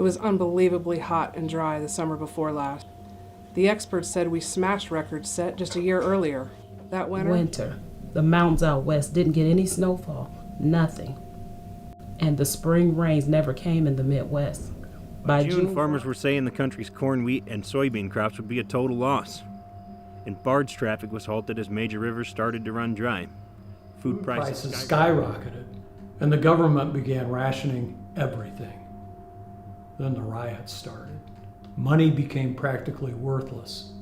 was unbelievably hot and dry the summer before last. The experts said we smashed records set just a year earlier. That winter. The mountains out west didn't get any snowfall. Nothing. And the spring rains never came in the Midwest. By June, farmers were saying the country's corn, wheat, and soybean crops would be a total loss. And barge traffic was halted as major rivers started to run dry. Food prices skyrocketed, and the government began rationing everything. Then the riots started. Money became practically worthless.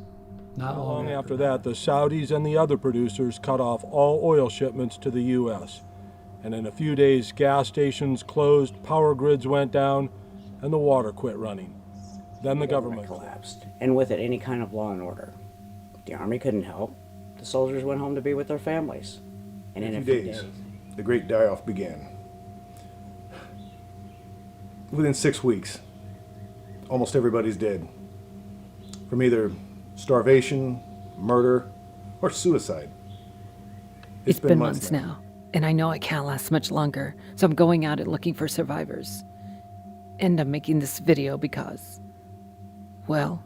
Not long after that, the Saudis and the other producers cut off all oil shipments to the U.S. And in a few days, gas stations closed, power grids went down, and the water quit running. Then the government collapsed, and with it, any kind of law and order. The army couldn't help. The soldiers went home to be with their families. And in a few days, the great die-off began. Within 6 weeks, almost everybody's dead. From either starvation, murder, or suicide. It's been months now, and I know it can't last much longer, so I'm going out and looking for survivors. And I'm making this video because, well,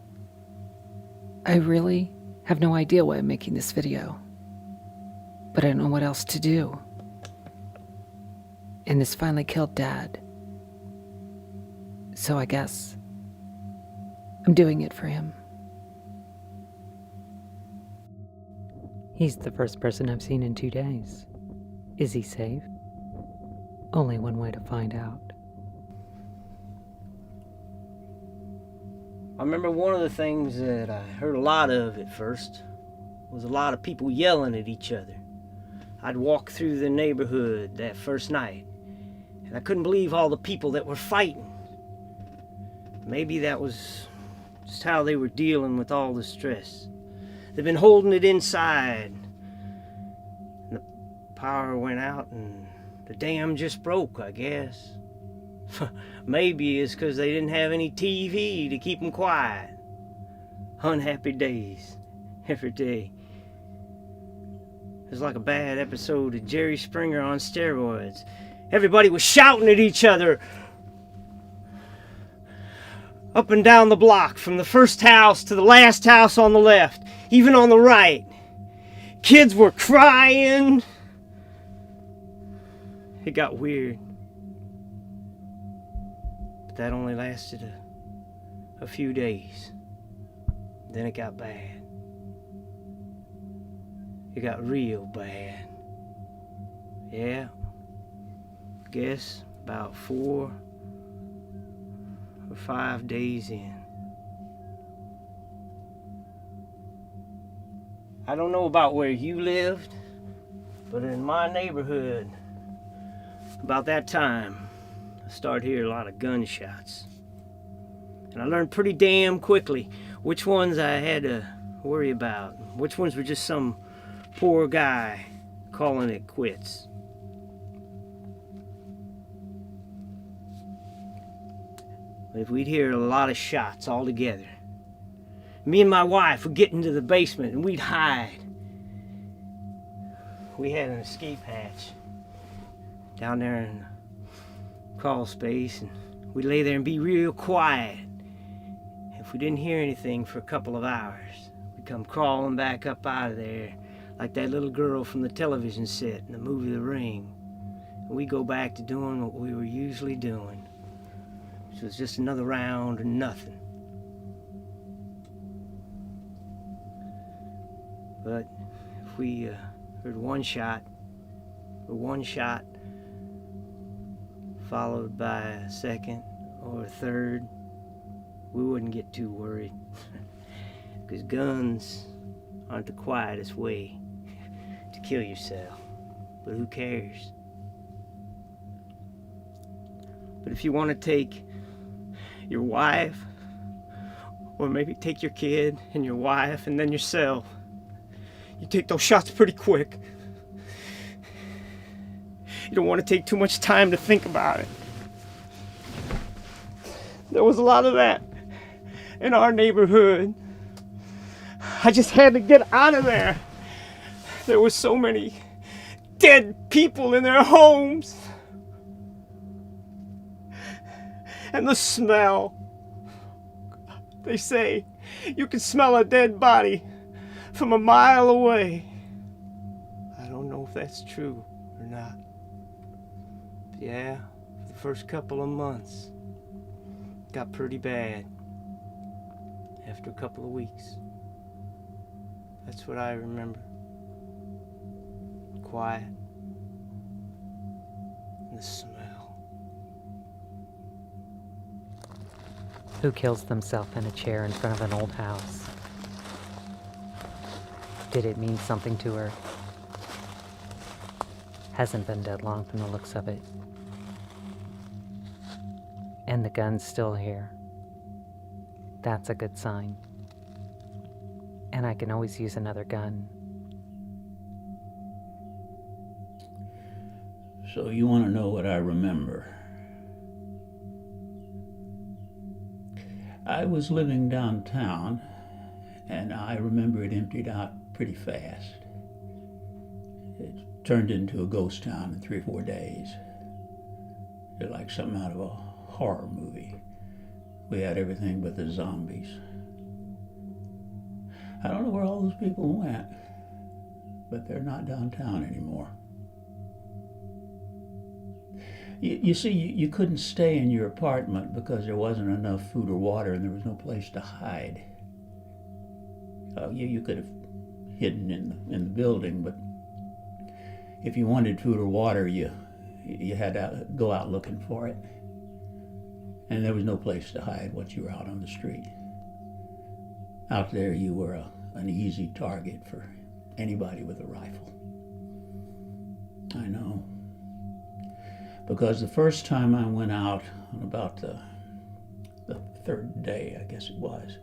I really have no idea why I'm making this video. But I don't know what else to do. And this finally killed Dad. So I guess I'm doing it for him. He's the first person I've seen in 2 days. Is he safe? Only one way to find out. I remember one of the things that I heard a lot of at first was a lot of people yelling at each other. I'd walk through the neighborhood that first night, and I couldn't believe all the people that were fighting. Maybe that was just how they were dealing with all the stress. They've been holding it inside. And the power went out and the dam just broke, I guess. Maybe it's because they didn't have any TV to keep them quiet. Unhappy days, every day. It was like a bad episode of Jerry Springer on steroids. Everybody was shouting at each other. Up and down the block, from the first house to the last house on the left, even on the right. Kids were crying. It got weird. That only lasted a few days. Then it got bad. It got real bad. Yeah, guess about 4 or 5 days in. I don't know about where you lived, but in my neighborhood, about that time, I started hearing a lot of gunshots. And I learned pretty damn quickly which ones I had to worry about, which ones were just some poor guy calling it quits. But if we'd hear a lot of shots all together, me and my wife would get into the basement and we'd hide. We had an escape hatch down there in crawl space, and we'd lay there and be real quiet. If we didn't hear anything for a couple of hours, we'd come crawling back up out of there like that little girl from the television set in the movie The Ring. And we'd go back to doing what we were usually doing, which was just another round of nothing. But if we heard one shot, followed by a second or a third, we wouldn't get too worried. Because guns aren't the quietest way to kill yourself. But who cares? But if you want to take your wife, or maybe take your kid and your wife and then yourself, you take those shots pretty quick. You don't want to take too much time to think about it. There was a lot of that in our neighborhood. I just had to get out of there. There were so many dead people in their homes. And the smell. They say you can smell a dead body from a mile away. I don't know if that's true or not. But yeah, for the first couple of months, it got pretty bad. After a couple of weeks. That's what I remember. Quiet. And the smell. Who kills themselves in a chair in front of an old house? Did it mean something to her? Hasn't been dead long from the looks of it. And the gun's still here. That's a good sign. And I can always use another gun. So you want to know what I remember? I was living downtown, and I remember it emptied out pretty fast. It turned into a ghost town in 3 or 4 days. It's like something out of a horror movie. We had everything but the zombies. I don't know where all those people went, but they're not downtown anymore. You see, you couldn't stay in your apartment because there wasn't enough food or water and there was no place to hide. You could have hidden in the building, but if you wanted food or water, you had to go out looking for it. And there was no place to hide once you were out on the street. Out there, you were an easy target for anybody with a rifle. I know. Because the first time I went out, on about the 3rd day, I guess it was,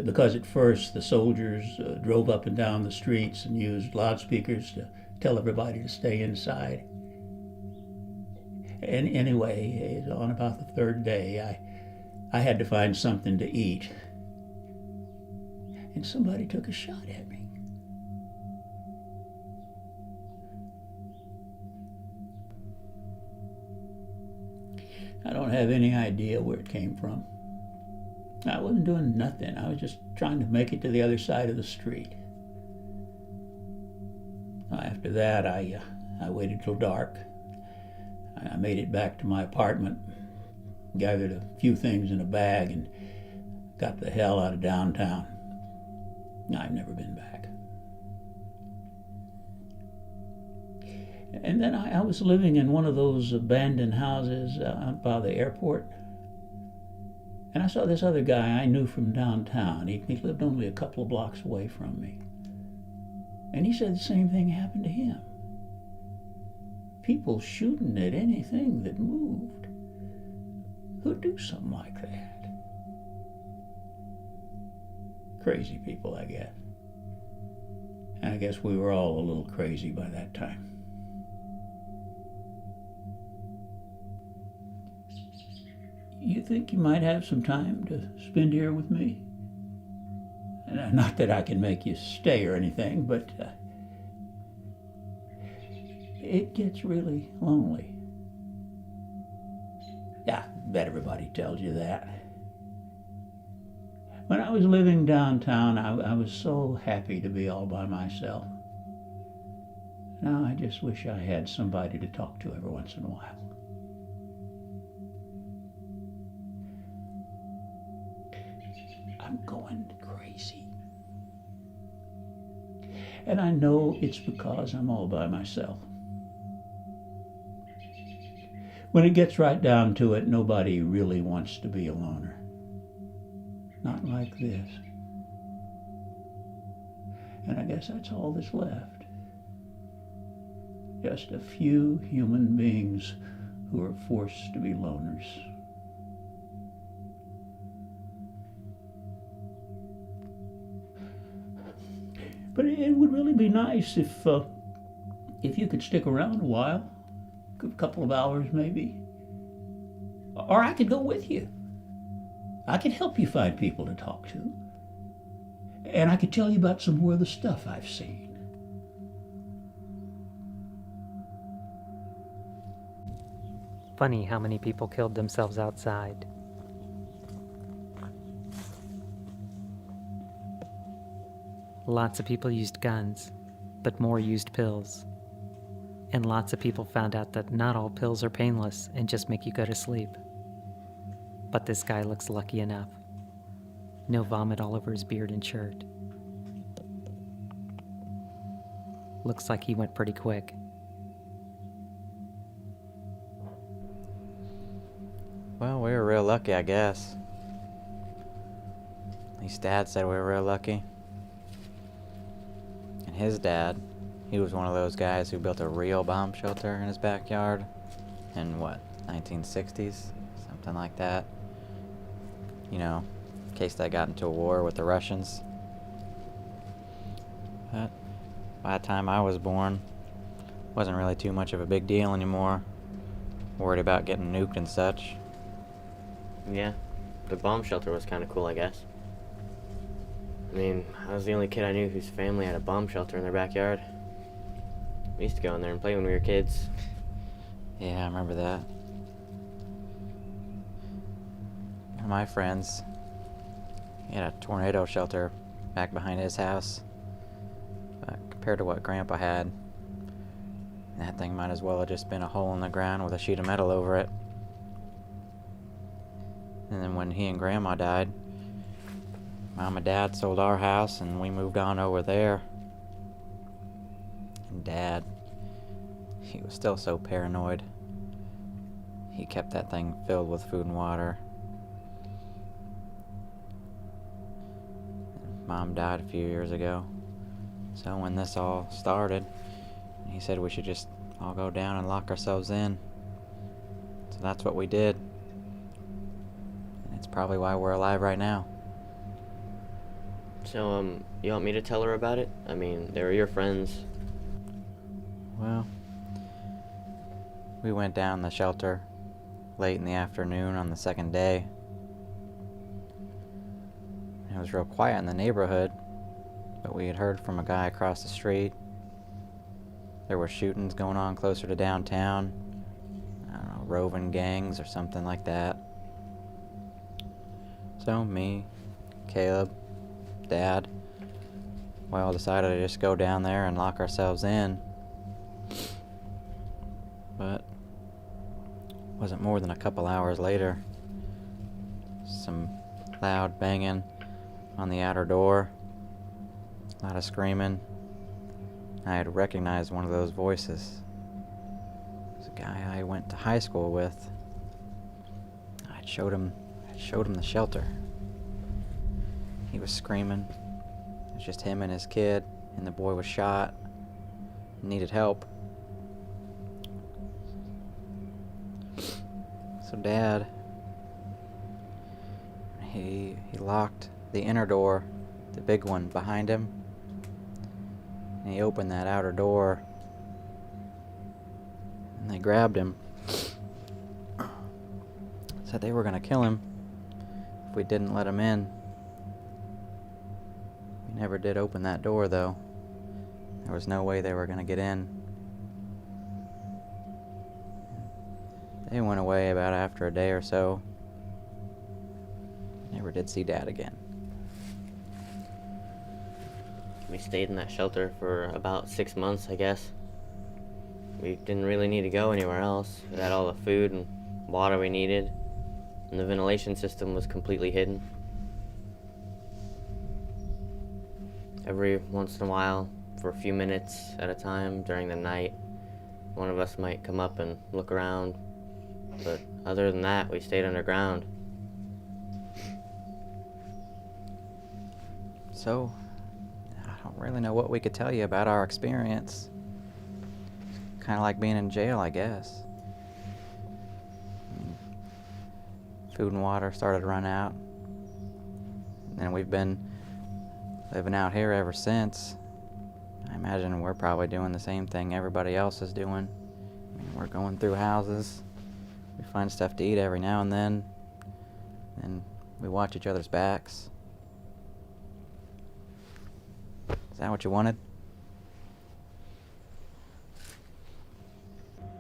because at first the soldiers drove up and down the streets and used loudspeakers to tell everybody to stay inside. And anyway, on about the 3rd day, I had to find something to eat. And somebody took a shot at me. I don't have any idea where it came from. I wasn't doing nothing. I was just trying to make it to the other side of the street. After that, I waited till dark. I made it back to my apartment, gathered a few things in a bag, and got the hell out of downtown. I've never been back. And then I was living in one of those abandoned houses out by the airport. And I saw this other guy I knew from downtown. He lived only a couple of blocks away from me. And he said the same thing happened to him. People shooting at anything that moved. Who'd do something like that? Crazy people, I guess. And I guess we were all a little crazy by that time. You think you might have some time to spend here with me? And not that I can make you stay or anything, but it gets really lonely. Yeah, I bet everybody tells you that. When I was living downtown, I was so happy to be all by myself. Now I just wish I had somebody to talk to every once in a while. I'm going crazy. And I know it's because I'm all by myself. When it gets right down to it, nobody really wants to be a loner. Not like this. And I guess that's all that's left. Just a few human beings who are forced to be loners. But it would really be nice if you could stick around a while, a couple of hours maybe. Or I could go with you. I could help you find people to talk to. And I could tell you about some more of the stuff I've seen. Funny how many people killed themselves outside. Lots of people used guns, but more used pills. And lots of people found out that not all pills are painless and just make you go to sleep. But this guy looks lucky enough. No vomit all over his beard and shirt. Looks like he went pretty quick. Well, we were real lucky, I guess. At least Dad said we were real lucky. And his dad, he was one of those guys who built a real bomb shelter in his backyard in, 1960s? Something like that. You know, in case they got into a war with the Russians. But by the time I was born, wasn't really too much of a big deal anymore. Worried about getting nuked and such. Yeah, the bomb shelter was kind of cool, I guess. I mean, I was the only kid I knew whose family had a bomb shelter in their backyard. We used to go in there and play when we were kids. Yeah, I remember that. One of my friends, he had a tornado shelter back behind his house. But compared to what Grandpa had, that thing might as well have just been a hole in the ground with a sheet of metal over it. And then when he and Grandma died, Mom and Dad sold our house and we moved on over there. And Dad, he was still so paranoid. He kept that thing filled with food and water. And Mom died a few years ago. So when this all started, he said we should just all go down and lock ourselves in. So that's what we did. It's probably why we're alive right now. So, you want me to tell her about it? I mean, they were your friends. Well, we went down the shelter late in the afternoon on the second day. It was real quiet in the neighborhood, but we had heard from a guy across the street. There were shootings going on closer to downtown. I don't know, roving gangs or something like that. So me, Caleb, Dad, we all decided to just go down there and lock ourselves in. But it wasn't more than a couple hours later. Some loud banging on the outer door, a lot of screaming. I had recognized one of those voices. It was a guy I went to high school with. I showed him the shelter. He was screaming. It was just him and his kid, and the boy was shot. Needed help. So Dad, he locked the inner door, the big one behind him, and he opened that outer door, and they grabbed him. Said they were gonna kill him if we didn't let him in. We never did open that door, though. There was no way they were gonna get in. They went away about after a day or so. Never did see Dad again. We stayed in that shelter for about 6 months, I guess. We didn't really need to go anywhere else. We had all the food and water we needed, and the ventilation system was completely hidden. Every once in a while, for a few minutes at a time during the night, one of us might come up and look around, but other than that, we stayed underground. So, I don't really know what we could tell you about our experience. Kind of like being in jail, I guess. Food and water started to run out. And we've been living out here ever since. I imagine we're probably doing the same thing everybody else is doing. I mean, we're going through houses. We find stuff to eat every now and then. And we watch each other's backs. Is that what you wanted?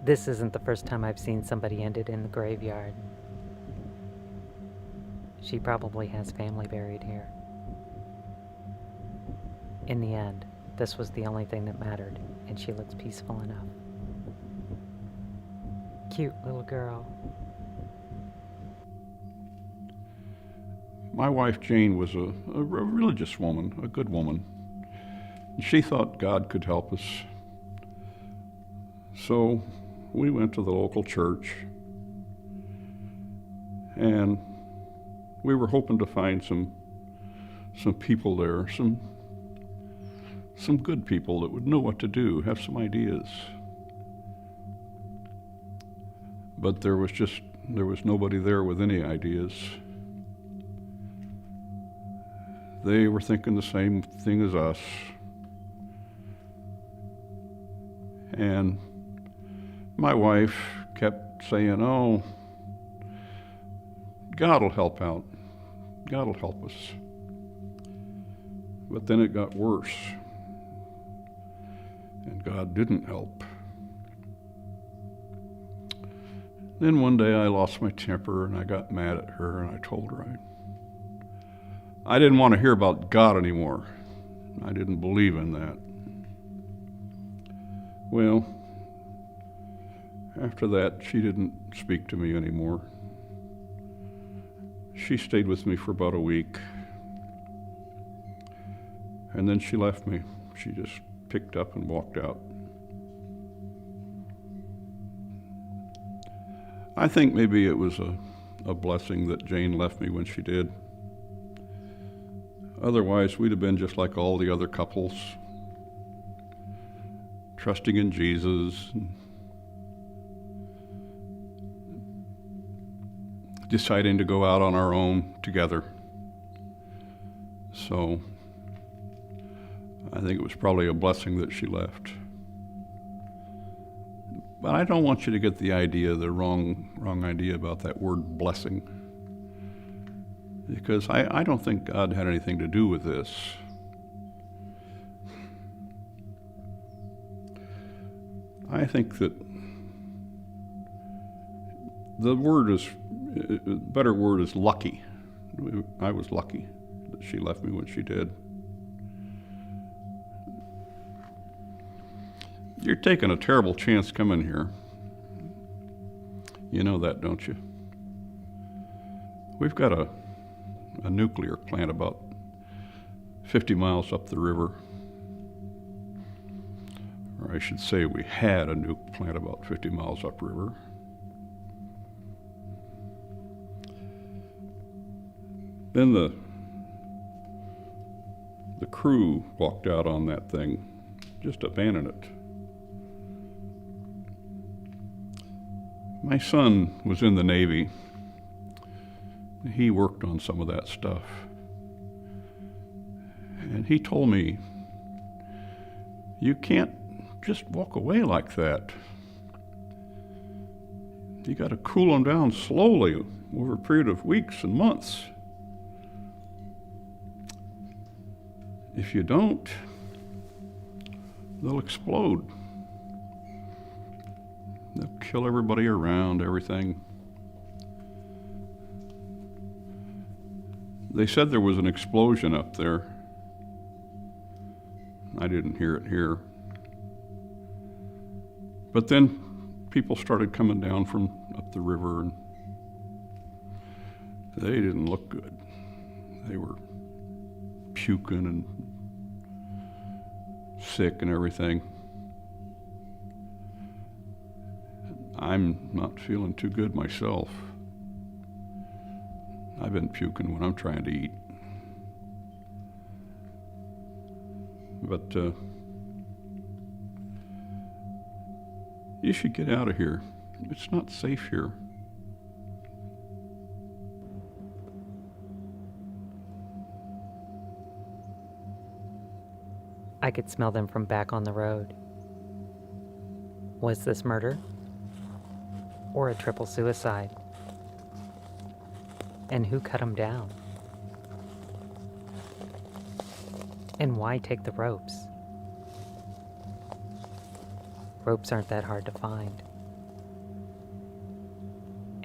This isn't the first time I've seen somebody ended in the graveyard. She probably has family buried here. In the end, this was the only thing that mattered, and she looks peaceful enough. Cute little girl. My wife Jane was a religious woman, a good woman. And she thought God could help us. So we went to the local church, and we were hoping to find some people there, some good people that would know what to do, have some ideas. But there was nobody there with any ideas. They were thinking the same thing as us. And my wife kept saying, "Oh, God will help out. God will help us." But then it got worse, and God didn't help. Then one day I lost my temper and I got mad at her, and I told her I didn't want to hear about God anymore. I didn't believe in that. Well, after that, she didn't speak to me anymore. She stayed with me for about a week, and then she left me. She just picked up and walked out. I think maybe it was a blessing that Jane left me when she did. Otherwise, we'd have been just like all the other couples, trusting in Jesus, and deciding to go out on our own together. So I think it was probably a blessing that she left. But I don't want you to get the wrong idea about that word blessing, because I don't think God had anything to do with this. I think that the better word is lucky. I was lucky that she left me when she did. You're taking a terrible chance coming here. You know that, don't you? We've got a nuclear plant about 50 miles up the river. Or I should say we had a nuke plant about 50 miles upriver. Then the crew walked out on that thing, just abandoned it. My son was in the Navy. He worked on some of that stuff. And he told me, you can't just walk away like that. You got to cool them down slowly over a period of weeks and months. If you don't, they'll explode. They'll kill everybody around, everything. They said there was an explosion up there. I didn't hear it here. But then people started coming down from up the river, and they didn't look good. They were puking and sick and everything. I'm not feeling too good myself. I've been puking when I'm trying to eat. But you should get out of here. It's not safe here. I could smell them from back on the road. Was this murder? Or a triple suicide? And who cut him down? And why take the ropes? Ropes aren't that hard to find.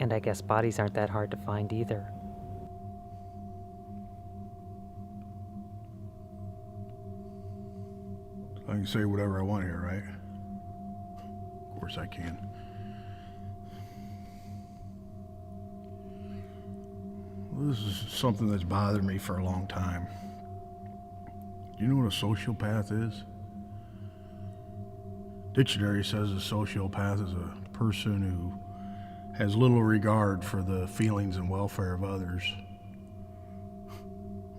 And I guess bodies aren't that hard to find either. I can say whatever I want here, right? Of course I can. Well, this is something that's bothered me for a long time. Do you know what a sociopath is? Dictionary says a sociopath is a person who has little regard for the feelings and welfare of others.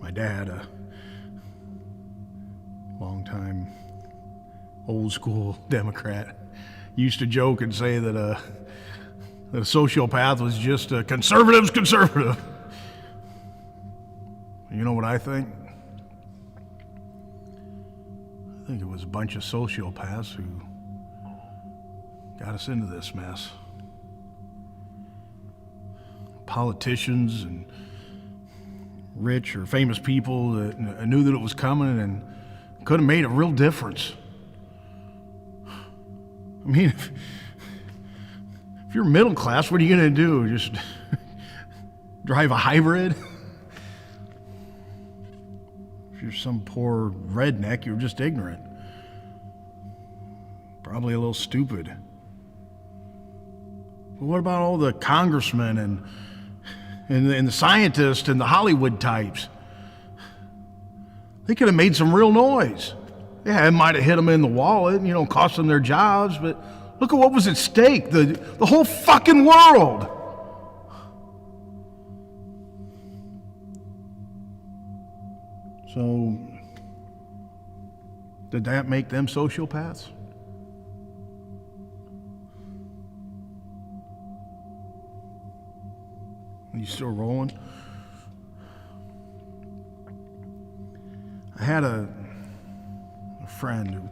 My dad, a longtime old school Democrat, used to joke and say that a sociopath was just a conservative's conservative. You know what I think? I think it was a bunch of sociopaths who got us into this mess. Politicians and rich or famous people that knew that it was coming and could have made a real difference. I mean, if you're middle class, what are you going to do? Just drive a hybrid? If you're some poor redneck, you're just ignorant. Probably a little stupid. But what about all the congressmen and the scientists and the Hollywood types? They could have made some real noise. Yeah, it might have hit them in the wallet, cost them their jobs, but look at what was at stake, the whole fucking world. So, did that make them sociopaths? Are you still rolling? I had a friend who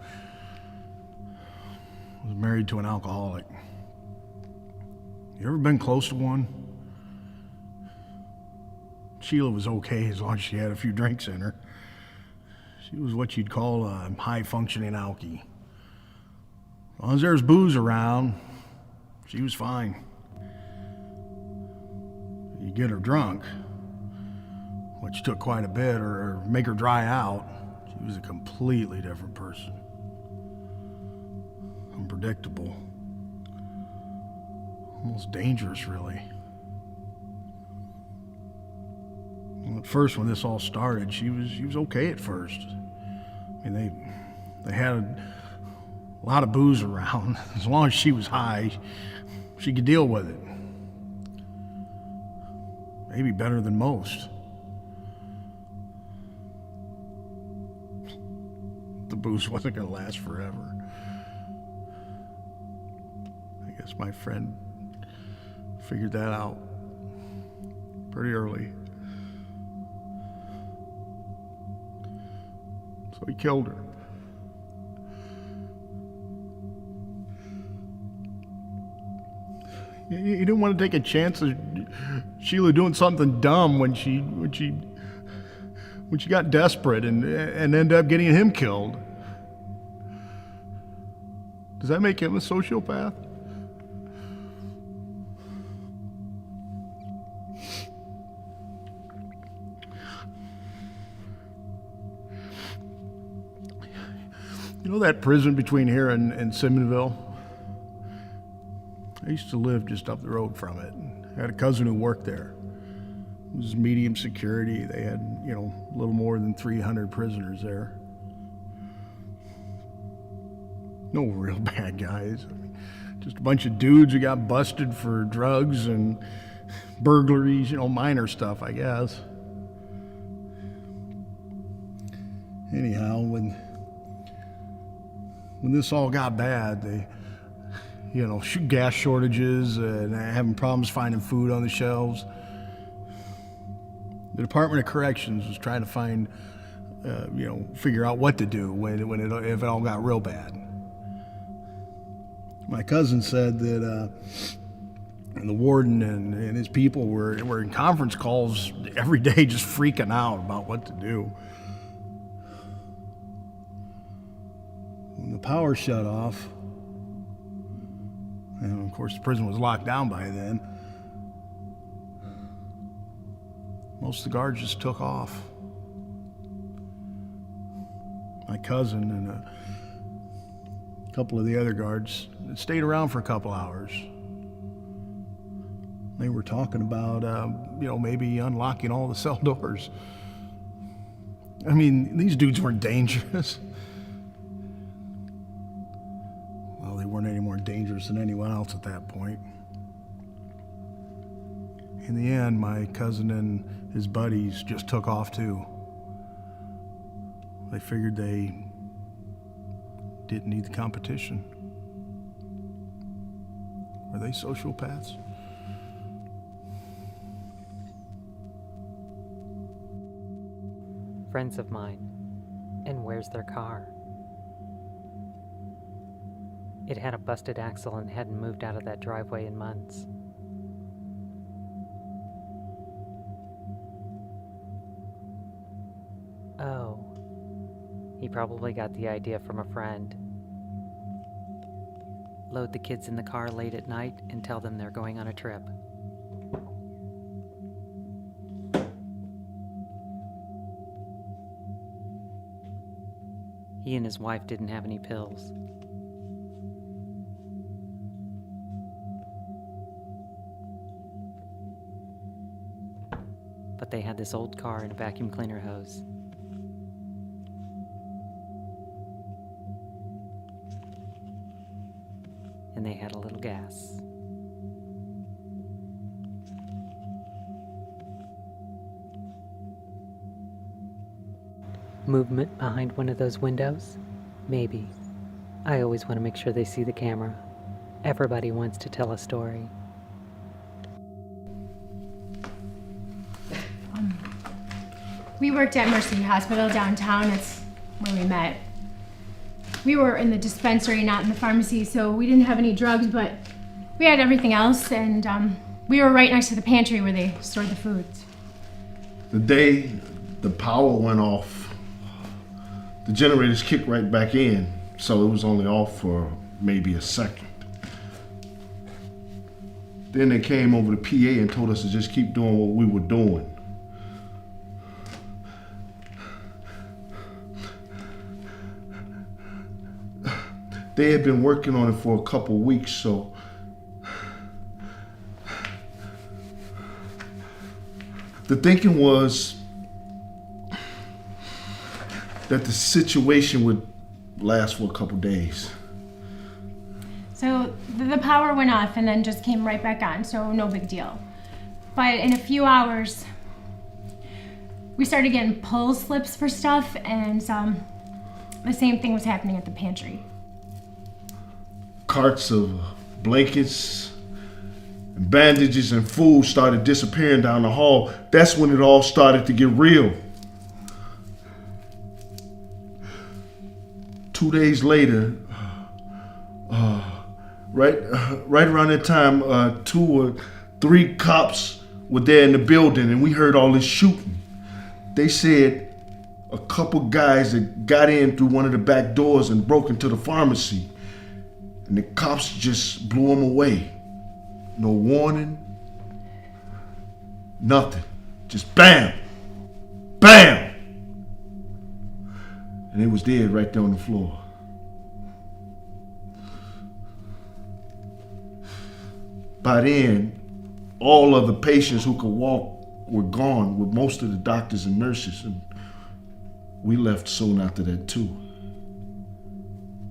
was married to an alcoholic. You ever been close to one? Sheila was okay as long as she had a few drinks in her. She was what you'd call a high-functioning alkie. As long as there's booze around, she was fine. You get her drunk, which took quite a bit, or make her dry out, she was a completely different person. Unpredictable. Almost dangerous, really. Well, at first, when this all started, she was okay at first. I mean, they had a lot of booze around. As long as she was high, she could deal with it. Maybe better than most. The booze wasn't going to last forever. I guess my friend figured that out pretty early. So he killed her. He didn't want to take a chance of Sheila doing something dumb when she got desperate and ended up getting him killed. Does that make him a sociopath? You know that prison between here and Simonville? I used to live just up the road from it. I had a cousin who worked there. It was medium security. They had, a little more than 300 prisoners there. No real bad guys. I mean, just a bunch of dudes who got busted for drugs and burglaries, minor stuff, I guess. Anyhow, when this all got bad, they gas shortages and having problems finding food on the shelves. The Department of Corrections was trying to find, figure out what to do if it all got real bad. My cousin said that the warden and his people were in conference calls every day just freaking out about what to do. When the power shut off, and of course the prison was locked down by then, most of the guards just took off. My cousin and a couple of the other guards stayed around for a couple hours. They were talking about, maybe unlocking all the cell doors. I mean, these dudes weren't dangerous. Well, they weren't any more dangerous than anyone else at that point. In the end, my cousin and his buddies just took off too. They figured they didn't need the competition. Were they sociopaths? Friends of mine. And where's their car? It had a busted axle and hadn't moved out of that driveway in months. Oh. He probably got the idea from a friend. Load the kids in the car late at night and tell them they're going on a trip. He and his wife didn't have any pills. But they had this old car and a vacuum cleaner hose. And they had a little gas. Movement behind one of those windows? Maybe. I always want to make sure they see the camera. Everybody wants to tell a story. We worked at Mercy Hospital downtown. That's where we met. We were in the dispensary, not in the pharmacy, so we didn't have any drugs, but we had everything else, and we were right next to the pantry where they stored the foods. The day the power went off, the generators kicked right back in, so it was only off for maybe a second. Then they came over to PA and told us to just keep doing what we were doing. They had been working on it for a couple weeks, so the thinking was that the situation would last for a couple days. So the power went off and then just came right back on, so no big deal. But in a few hours, we started getting pull slips for stuff, and the same thing was happening at the pantry. Carts of blankets and bandages and food started disappearing down the hall. That's when it all started to get real. 2 days later, right around that time, 2 or 3 cops were there in the building, and we heard all this shooting. They said a couple guys that got in through one of the back doors and broke into the pharmacy, and the cops just blew them away. No warning, nothing. Just bam, bam. And it was dead right there on the floor. By then, all of the patients who could walk were gone, with most of the doctors and nurses, and we left soon after that too.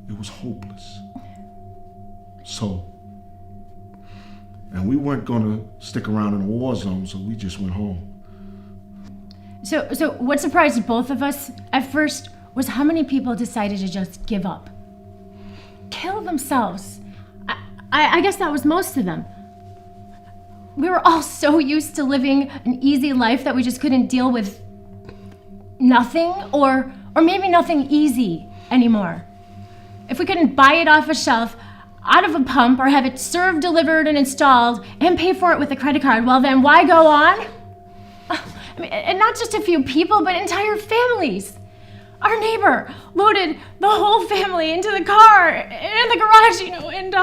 It was hopeless. And we weren't gonna stick around in a war zone, so we just went home. So what surprised both of us at first was how many people decided to just give up. Kill themselves. I guess that was most of them. We were all so used to living an easy life that we just couldn't deal with nothing, or maybe nothing easy anymore. If we couldn't buy it off a shelf, out of a pump, or have it served, delivered, and installed, and pay for it with a credit card, well then why go on? I mean, and not just a few people, but entire families. Our neighbor loaded the whole family into the car in the garage, and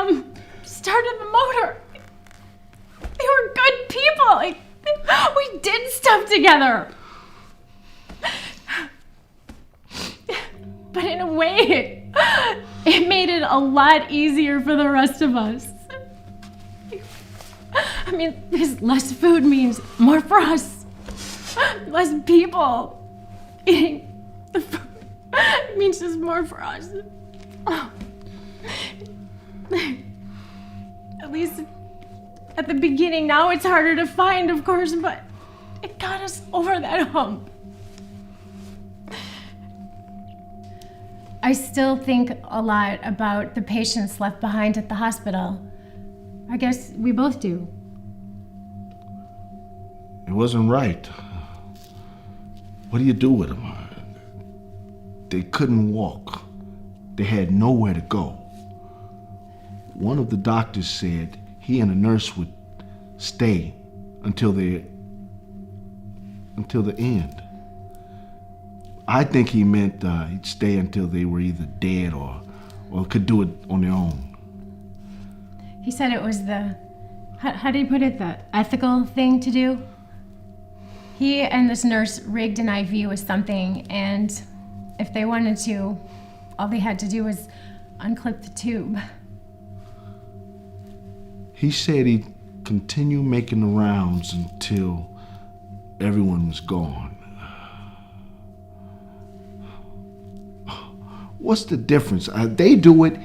started the motor. They were good people. Like, We did stuff together. But in a way, it made it a lot easier for the rest of us. I mean, this less food means more for us. Less people eating the food. It means just more for us. At least at the beginning. Now it's harder to find, of course, but it got us over that hump. I still think a lot about the patients left behind at the hospital. I guess we both do. It wasn't right. What do you do with them? They couldn't walk. They had nowhere to go. One of the doctors said he and a nurse would stay until the end. I think he meant he'd stay until they were either dead or could do it on their own. He said it was how did he put it, the ethical thing to do? He and this nurse rigged an IV with something, and if they wanted to, all they had to do was unclip the tube. He said he'd continue making the rounds until everyone was gone. What's the difference? They do it,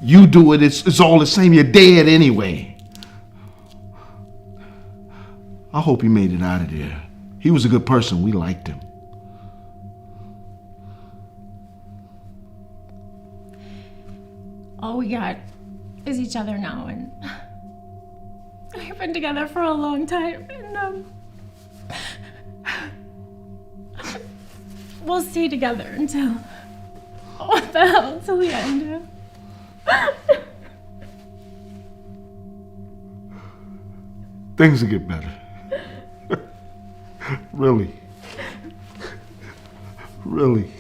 you do it, it's all the same, you're dead anyway. I hope he made it out of there. He was a good person, we liked him. All we got is each other now, and we've been together for a long time, and we'll stay together until, what the hell, until the end. Things will get better. Really. Really.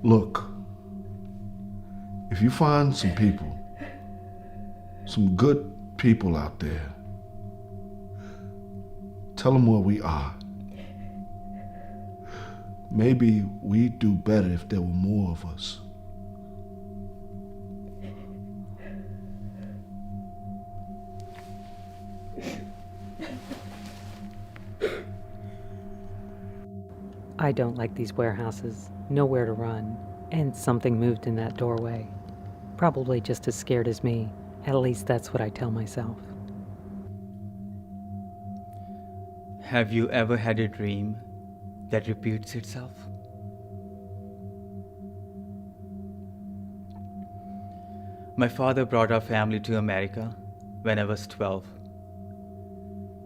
Look, if you find some people, some good people out there, tell them where we are. Maybe we'd do better if there were more of us. I don't like these warehouses. Nowhere to run. And something moved in that doorway. Probably just as scared as me. At least that's what I tell myself. Have you ever had a dream that repeats itself? My father brought our family to America when I was 12.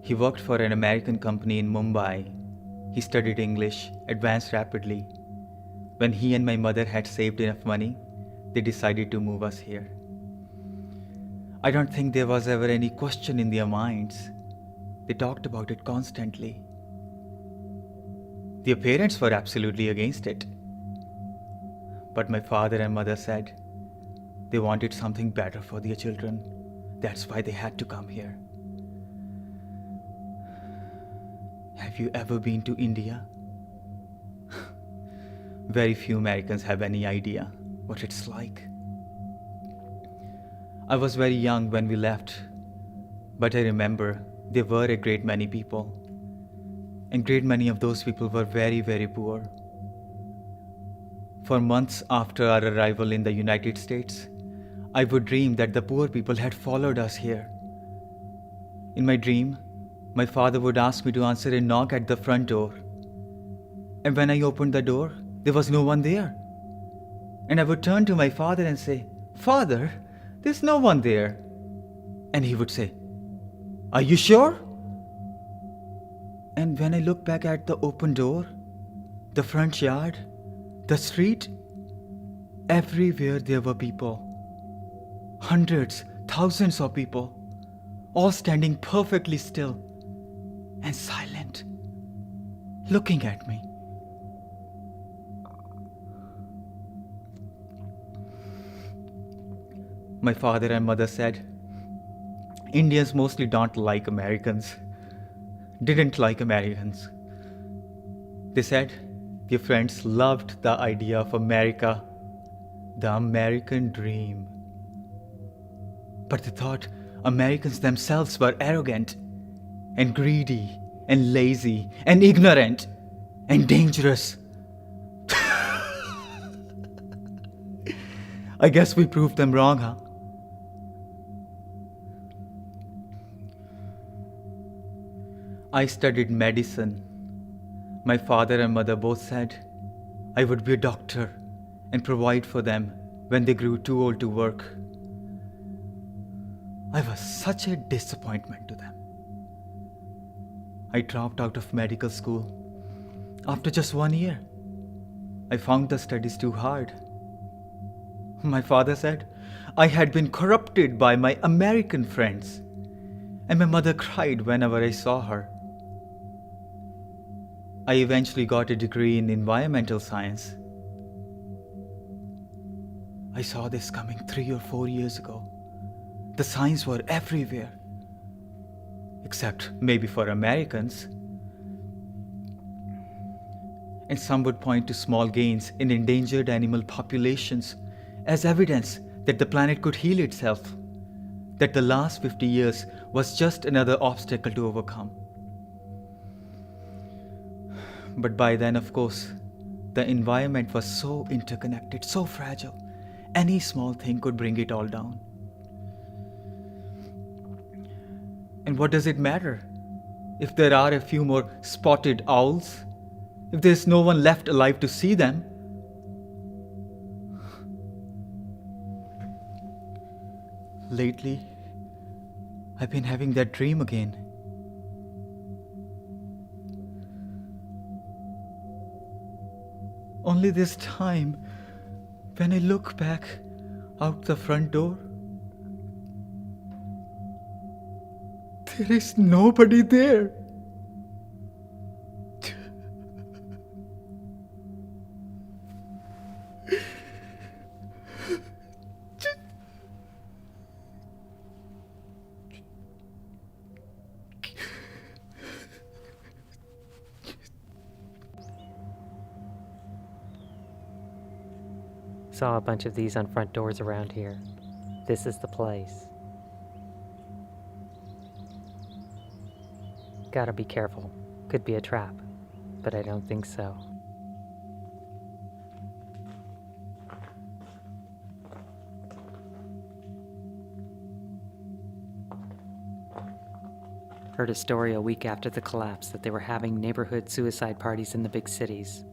He worked for an American company in Mumbai. He studied English, advanced rapidly. When he and my mother had saved enough money, they decided to move us here. I don't think there was ever any question in their minds. They talked about it constantly. Their parents were absolutely against it. But my father and mother said they wanted something better for their children. That's why they had to come here. Have you ever been to India? Very few Americans have any idea what it's like. I was very young when we left, but I remember there were a great many people, and great many of those people were very, very poor. For months after our arrival in the United States, I would dream that the poor people had followed us here. In my dream, my father would ask me to answer a knock at the front door. And when I opened the door, there was no one there. And I would turn to my father and say, "Father, there's no one there." And he would say, "Are you sure?" And when I looked back at the open door, the front yard, the street, everywhere there were people. Hundreds, thousands of people, all standing perfectly still and silent, looking at me. my father and mother said, Indians mostly don't like Americans. Didn't like Americans. They said their friends loved the idea of America, the American dream. But they thought Americans themselves were arrogant and greedy and lazy and ignorant and dangerous. I guess we proved them wrong, huh? I studied medicine. My father and mother both said I would be a doctor and provide for them when they grew too old to work. I was such a disappointment to them. I dropped out of medical school. After just 1 year, I found the studies too hard. My father said I had been corrupted by my American friends, and my mother cried whenever I saw her. I eventually got a degree in environmental science. I saw this coming 3 or 4 years ago. The signs were everywhere, except maybe for Americans. And some would point to small gains in endangered animal populations as evidence that the planet could heal itself, that the last 50 years was just another obstacle to overcome. But by then, of course, the environment was so interconnected, so fragile, any small thing could bring it all down. And what does it matter if there are a few more spotted owls? If there's no one left alive to see them? Lately, I've been having that dream again. Only this time, when I look back out the front door, there is nobody there. Saw a bunch of these on front doors around here. This is the place. Gotta be careful. Could be a trap, but I don't think so. Heard a story a week after the collapse that they were having neighborhood suicide parties in the big cities.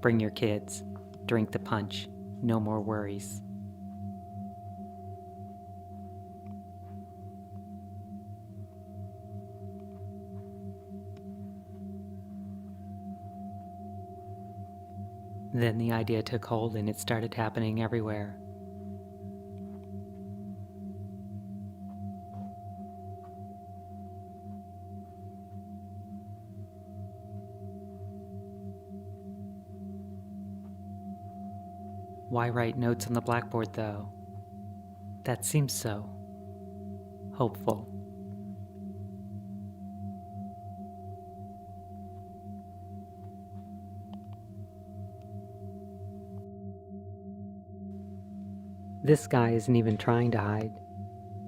Bring your kids, drink the punch, no more worries. Then the idea took hold and it started happening everywhere. Why write notes on the blackboard, though? That seems so hopeful. This guy isn't even trying to hide.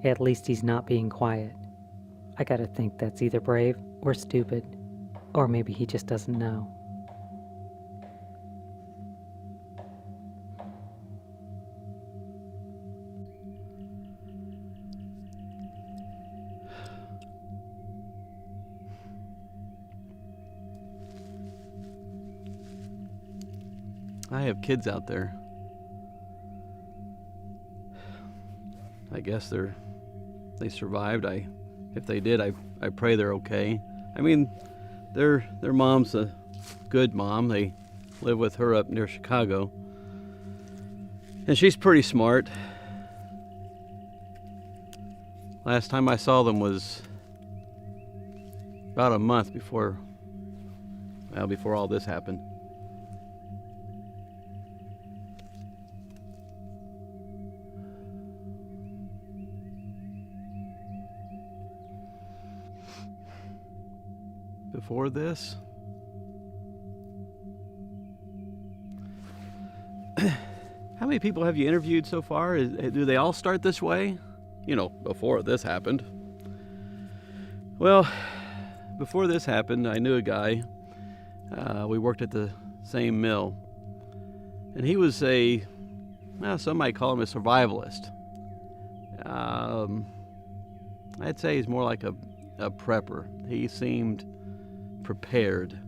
At least he's not being quiet. I gotta think that's either brave or stupid, or maybe he just doesn't know. I have kids out there. I guess they survived. If they did, I pray they're okay. I mean, their mom's a good mom. They live with her up near Chicago. And she's pretty smart. Last time I saw them was about a month before Well, before all this happened. Before this, how many people have you interviewed so far? Do they all start this way? You know, before this happened. Well, before this happened, I knew a guy. We worked at the same mill. And he was some might call him a survivalist. I'd say he's more like a prepper. He seemed prepared.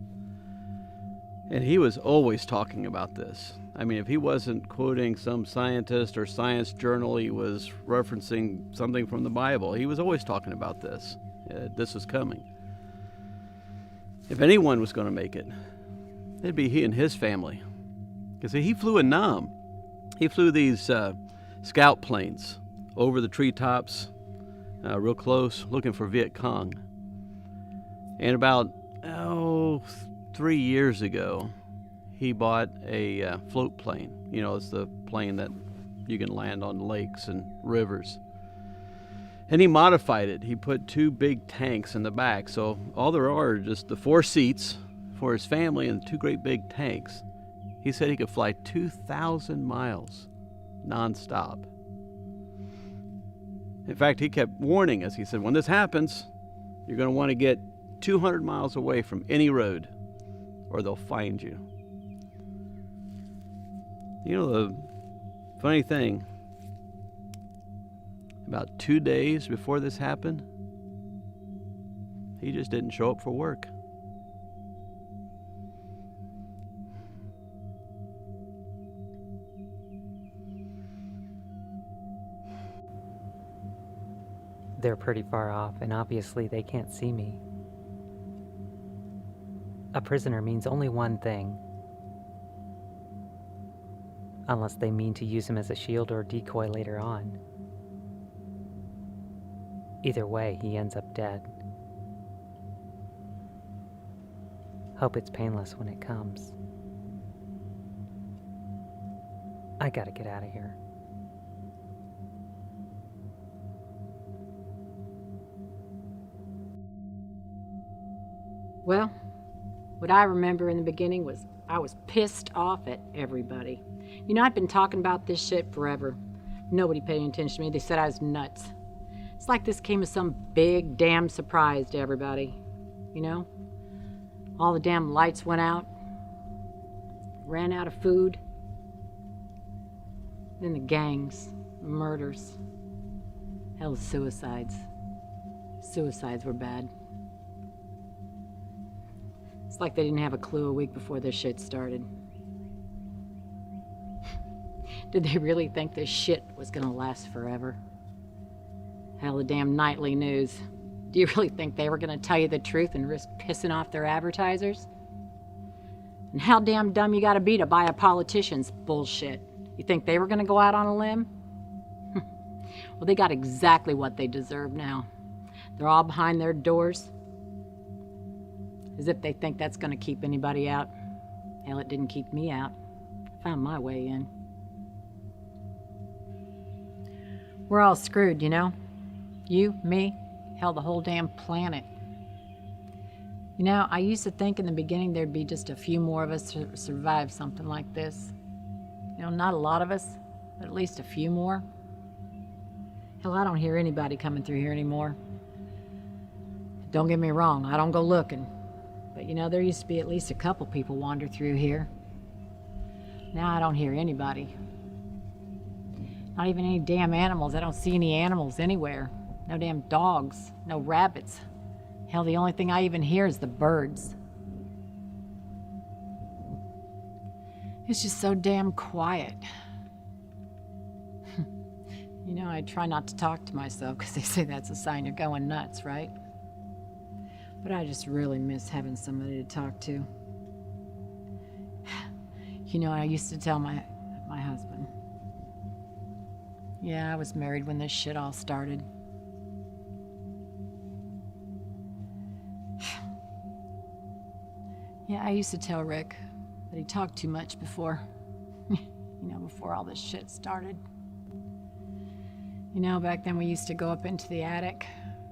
And he was always talking about this. I mean, if he wasn't quoting some scientist or science journal, he was referencing something from the Bible. He was always talking about this. This was coming. If anyone was going to make it, it'd be he and his family. Because he flew in Nam. He flew these scout planes over the treetops, real close, looking for Viet Cong. And about 3 years ago, he bought a float plane. You know, it's the plane that you can land on lakes and rivers. And he modified it. He put 2 big tanks in the back. So all there are just the 4 seats for his family and 2 great big tanks. He said he could fly 2,000 miles nonstop. In fact, he kept warning us. He said, when this happens, you're going to want to get 200 miles away from any road or they'll find you. You know, the funny thing, about 2 days before this happened, he just didn't show up for work. They're pretty far off, and obviously they can't see me. A prisoner means only one thing. Unless they mean to use him as a shield or decoy later on. Either way, he ends up dead. Hope it's painless when it comes. I gotta get out of here. Well, what I remember in the beginning was I was pissed off at everybody. You know, I'd been talking about this shit forever. Nobody paid attention to me. They said I was nuts. It's like this came as some big damn surprise to everybody. You know? All the damn lights went out. Ran out of food. Then the gangs, murders. Hell, suicides. Suicides were bad. It's like they didn't have a clue a week before this shit started. Did they really think this shit was gonna last forever? Hell, the damn nightly news. Do you really think they were gonna tell you the truth and risk pissing off their advertisers? And how damn dumb you gotta be to buy a politician's bullshit? You think they were gonna go out on a limb? Well, they got exactly what they deserve now. They're all behind their doors. As if they think that's gonna keep anybody out. Hell, it didn't keep me out. I found my way in. We're all screwed, you know? You, me, hell, the whole damn planet. You know, I used to think in the beginning there'd be just a few more of us to survive something like this. You know, not a lot of us, but at least a few more. Hell, I don't hear anybody coming through here anymore. Don't get me wrong, I don't go looking. But you know, there used to be at least a couple people wander through here. Now I don't hear anybody. Not even any damn animals. I don't see any animals anywhere. No damn dogs, no rabbits. Hell, the only thing I even hear is the birds. It's just so damn quiet. You know, I try not to talk to myself because they say that's a sign you're going nuts, right? But I just really miss having somebody to talk to. You know, I used to tell my husband. Yeah, I was married when this shit all started. Yeah, I used to tell Rick that he talked too much before, before all this shit started. Back then we used to go up into the attic.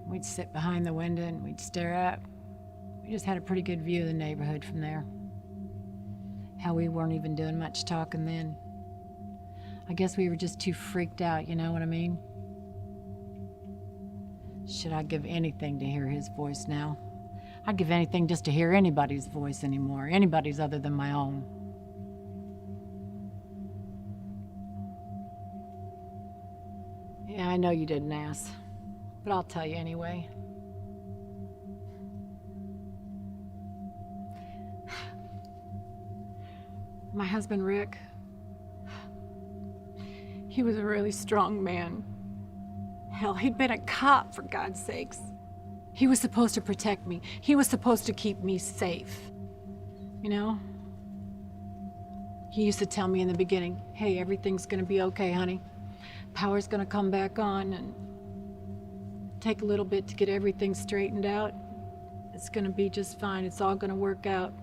We'd sit behind the window and we'd stare out. We just had a pretty good view of the neighborhood from there. Hell, we weren't even doing much talking then. I guess we were just too freaked out, you know what I mean? Should I give anything to hear his voice now? I'd give anything just to hear anybody's voice anymore, anybody's other than my own. Yeah, I know you didn't ask, but I'll tell you anyway. My husband, Rick, he was a really strong man. Hell, he'd been a cop, for God's sakes. He was supposed to protect me. He was supposed to keep me safe. He used to tell me in the beginning, hey, everything's gonna be okay, honey. Power's gonna come back on and take a little bit to get everything straightened out. It's gonna be just fine. It's all gonna work out.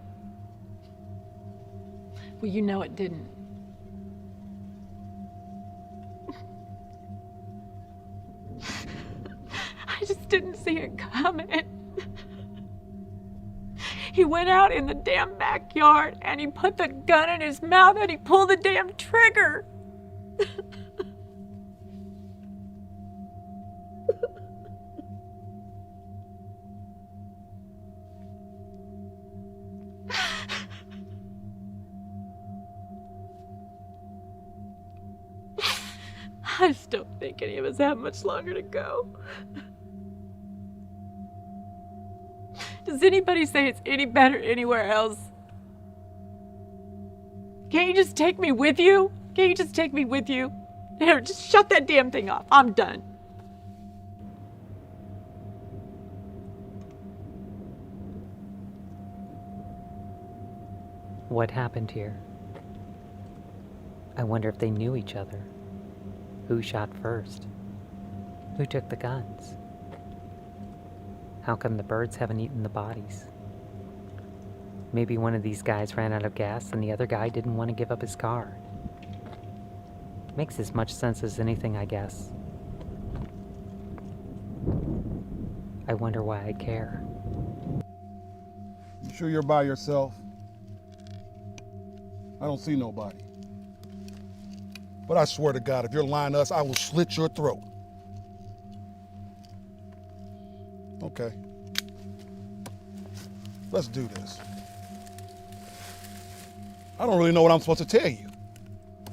Well, it didn't. I just didn't see it coming. He went out in the damn backyard and he put the gun in his mouth and he pulled the damn trigger. I just don't think any of us have much longer to go. Does anybody say it's any better anywhere else? Can't you just take me with you? Can't you just take me with you? There, just shut that damn thing off. I'm done. What happened here? I wonder if they knew each other. Who shot first? Who took the guns? How come the birds haven't eaten the bodies? Maybe one of these guys ran out of gas and the other guy didn't want to give up his car. Makes as much sense as anything, I guess. I wonder why I care. You sure you're by yourself? I don't see nobody. But I swear to God, if you're lying to us, I will slit your throat. Okay. Let's do this. I don't really know what I'm supposed to tell you.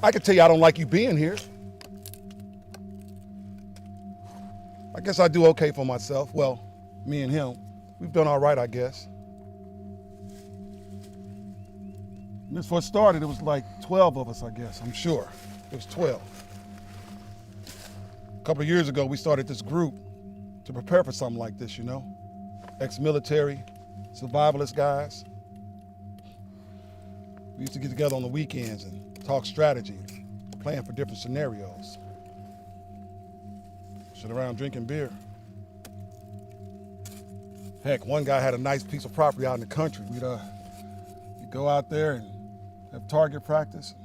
I can tell you I don't like you being here. I guess I do okay for myself. Well, me and him, we've done all right, I guess. When this first started, it was like 12 of us, I guess, I'm sure. It was 12. A couple of years ago, we started this group to prepare for something like this, Ex-military, survivalist guys. We used to get together on the weekends and talk strategy, plan for different scenarios. Sit around drinking beer. Heck, one guy had a nice piece of property out in the country. We'd go out there and have target practice.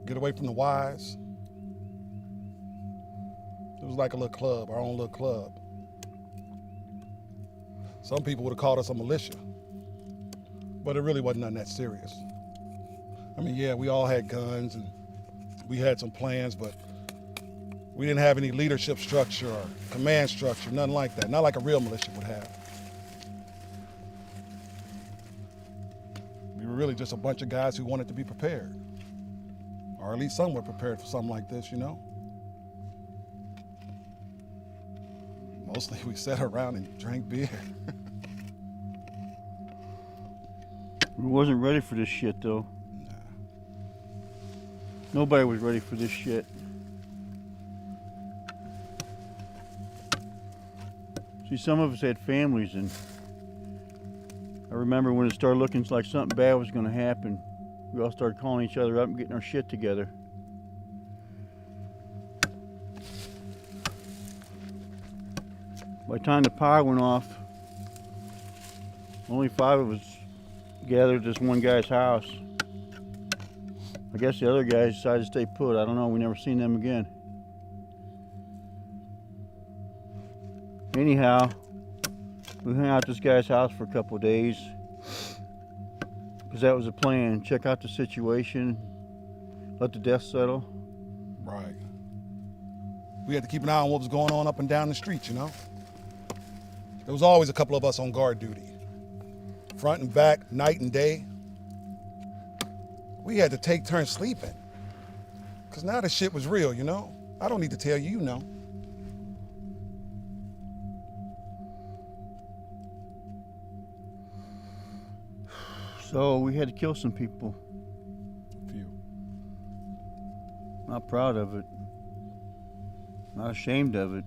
Get away from the wives. It was like a little club, our own little club. Some people would have called us a militia, but it really wasn't nothing that serious. I mean, yeah, we all had guns and we had some plans, but we didn't have any leadership structure or command structure, nothing like that. Not like a real militia would have. We were really just a bunch of guys who wanted to be prepared. Or at least some were prepared for something like this, Mostly we sat around and drank beer. We wasn't ready for this shit, though. Nah. Nobody was ready for this shit. See, some of us had families, and I remember when it started looking like something bad was going to happen, we all started calling each other up and getting our shit together. By the time the power went off, Only 5 of us gathered at this one guy's house. I guess the other guys decided to stay put. I don't know. We never seen them again. Anyhow, we hung out at this guy's house for a couple of days because that was the plan. Check out the situation, let the dust settle. Right. We had to keep an eye on what was going on up and down the streets, you know? There was always a couple of us on guard duty. Front and back, night and day. We had to take turns sleeping. Because now the shit was real, you know? I don't need to tell you, you know. So we had to kill some people. A few. Not proud of it. Not ashamed of it.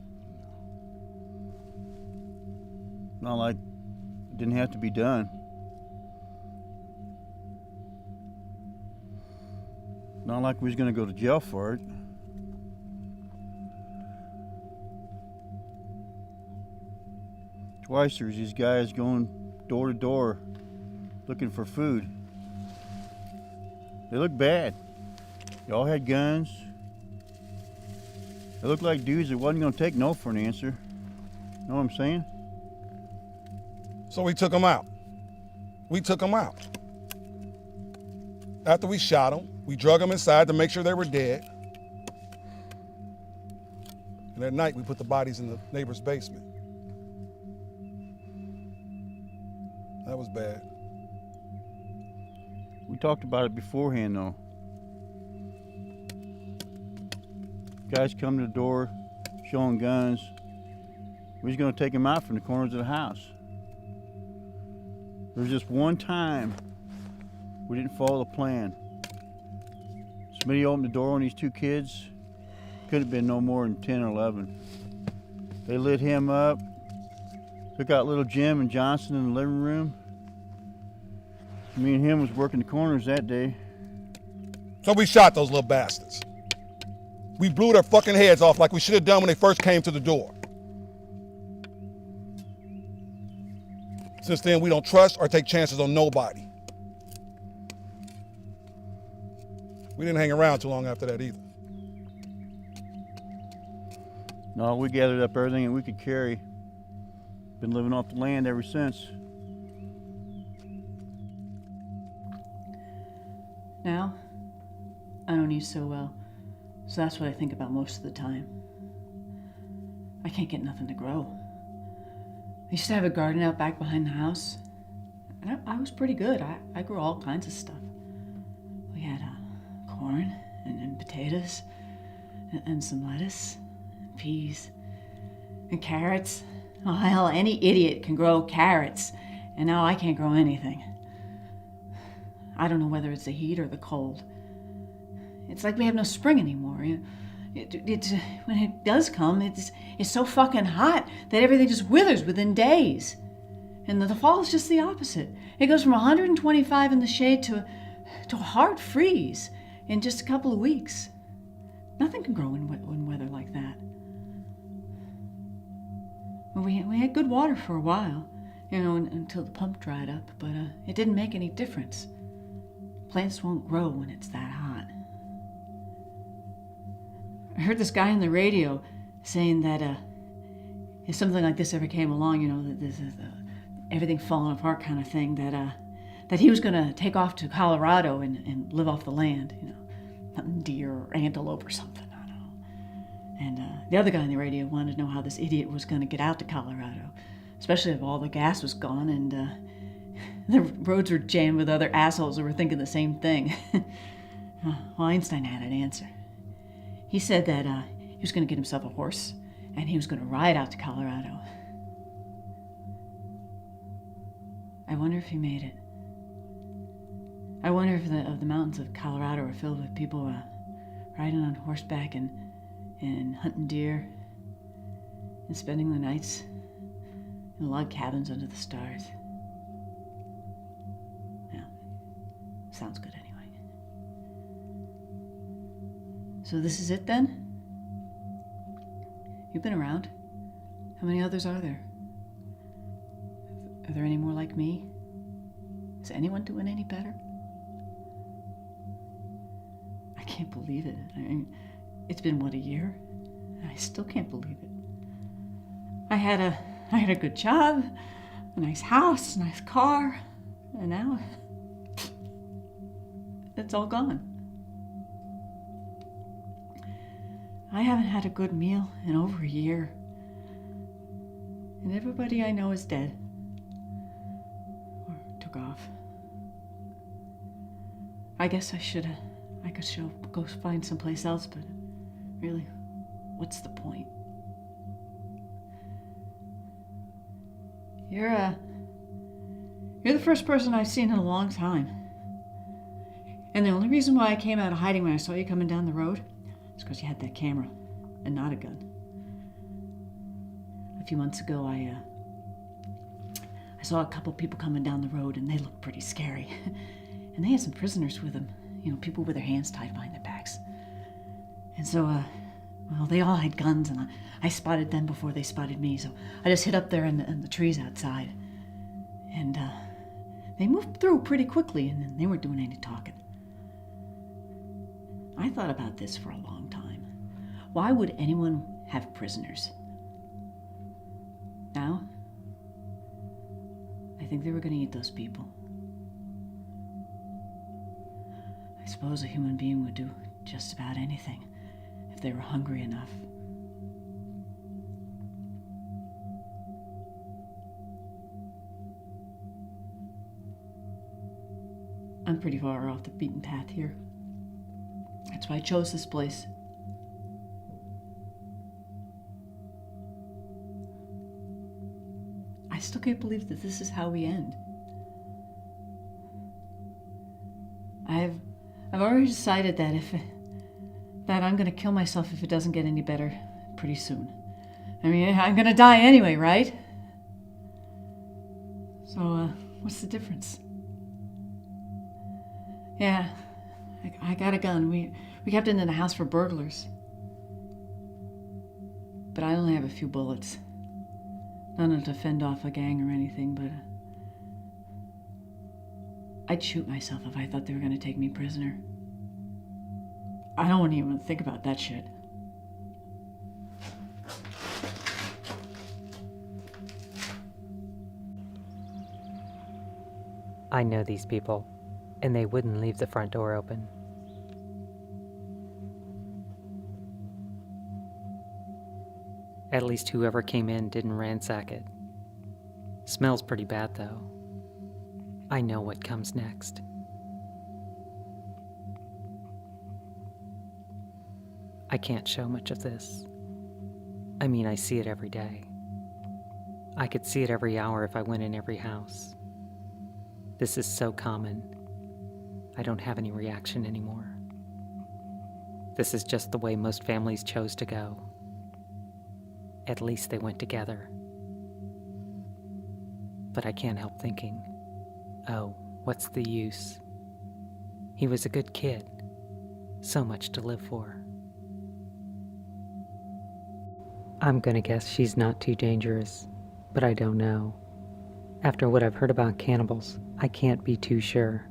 Not like it didn't have to be done. Not like we was gonna go to jail for it. Twice there's these guys going door to door looking for food. They look bad. They all had guns. They looked like dudes that wasn't gonna take no for an answer. Know what I'm saying? So we took them out. We took them out. After we shot them, we drug them inside to make sure they were dead. And at night, we put the bodies in the neighbor's basement. That was bad. We talked about it beforehand though. Guys come to the door, showing guns. We was gonna take them out from the corners of the house. There was just one time we didn't follow the plan. Somebody opened the door on these 2 kids. Could have been no more than 10 or 11. They lit him up, took out little Jim and Johnson in the living room. Me and him was working the corners that day. So we shot those little bastards. We blew their fucking heads off like we should have done when they first came to the door. Since then, we don't trust or take chances on nobody. We didn't hang around too long after that either. No, we gathered up everything that we could carry. Been living off the land ever since. Now, I don't eat so well, so that's what I think about most of the time. I can't get nothing to grow. I used to have a garden out back behind the house, and I was pretty good. I grew all kinds of stuff. We had corn and potatoes and some lettuce and peas and carrots. Oh, hell, any idiot can grow carrots, and now I can't grow anything. I don't know whether it's the heat or the cold. It's like we have no spring anymore. When it does come, it's so fucking hot that everything just withers within days. And the fall is just the opposite. It goes from 125 in the shade to a hard freeze in just a couple of weeks. Nothing can grow in weather like that. Well, we had good water for a while, until the pump dried up, but it didn't make any difference. Plants won't grow when it's that hot. I heard this guy on the radio saying that if something like this ever came along, that this is everything falling apart kind of thing, that he was going to take off to Colorado and live off the land, hunting deer or antelope or something, I don't know. And the other guy on the radio wanted to know how this idiot was going to get out to Colorado, especially if all the gas was gone and the roads were jammed with other assholes who were thinking the same thing. Well, Einstein had an answer. He said that he was going to get himself a horse and he was going to ride out to Colorado. I wonder if he made it. I wonder if the mountains of Colorado are filled with people riding on horseback and hunting deer and spending the nights in log cabins under the stars. Yeah, sounds good anyway. So this is it then? You've been around. How many others are there? Are there any more like me? Is anyone doing any better? I can't believe it. I mean, it's been, what, a year? And I still can't believe it. I had a good job, a nice house, a nice car, and now it's all gone. I haven't had a good meal in over a year. And everybody I know is dead. Or took off. I guess I could go find someplace else, but really, what's the point? You're the first person I've seen in a long time. And the only reason why I came out of hiding when I saw you coming down the road is because you had that camera and not a gun. A few months ago, I saw a couple people coming down the road, and they looked pretty scary. And they had some prisoners with them, you know, people with their hands tied behind their backs. And so, well, they all had guns, and I spotted them before they spotted me, so I just hid up there in the trees outside. And they moved through pretty quickly, and they weren't doing any talking. I thought about this for a long time. Why would anyone have prisoners? Now, I think they were going to eat those people. I suppose a human being would do just about anything if they were hungry enough. I'm pretty far off the beaten path here. That's why I chose this place. I still can't believe that this is how we end. I've already decided that I'm gonna kill myself if it doesn't get any better pretty soon. I mean, I'm gonna die anyway, right? So, what's the difference? Yeah, I got a gun. We kept it in the house for burglars. But I only have a few bullets. None to fend off a gang or anything, but I'd shoot myself if I thought they were going to take me prisoner. I don't want to even think about that shit. I know these people, and they wouldn't leave the front door open. At least whoever came in didn't ransack it. Smells pretty bad, though. I know what comes next. I can't show much of this. I mean, I see it every day. I could see it every hour if I went in every house. This is so common. I don't have any reaction anymore. This is just the way most families chose to go. At least they went together. But I can't help thinking, oh, what's the use? He was a good kid. So much to live for. I'm gonna guess she's not too dangerous, but I don't know. After what I've heard about cannibals, I can't be too sure.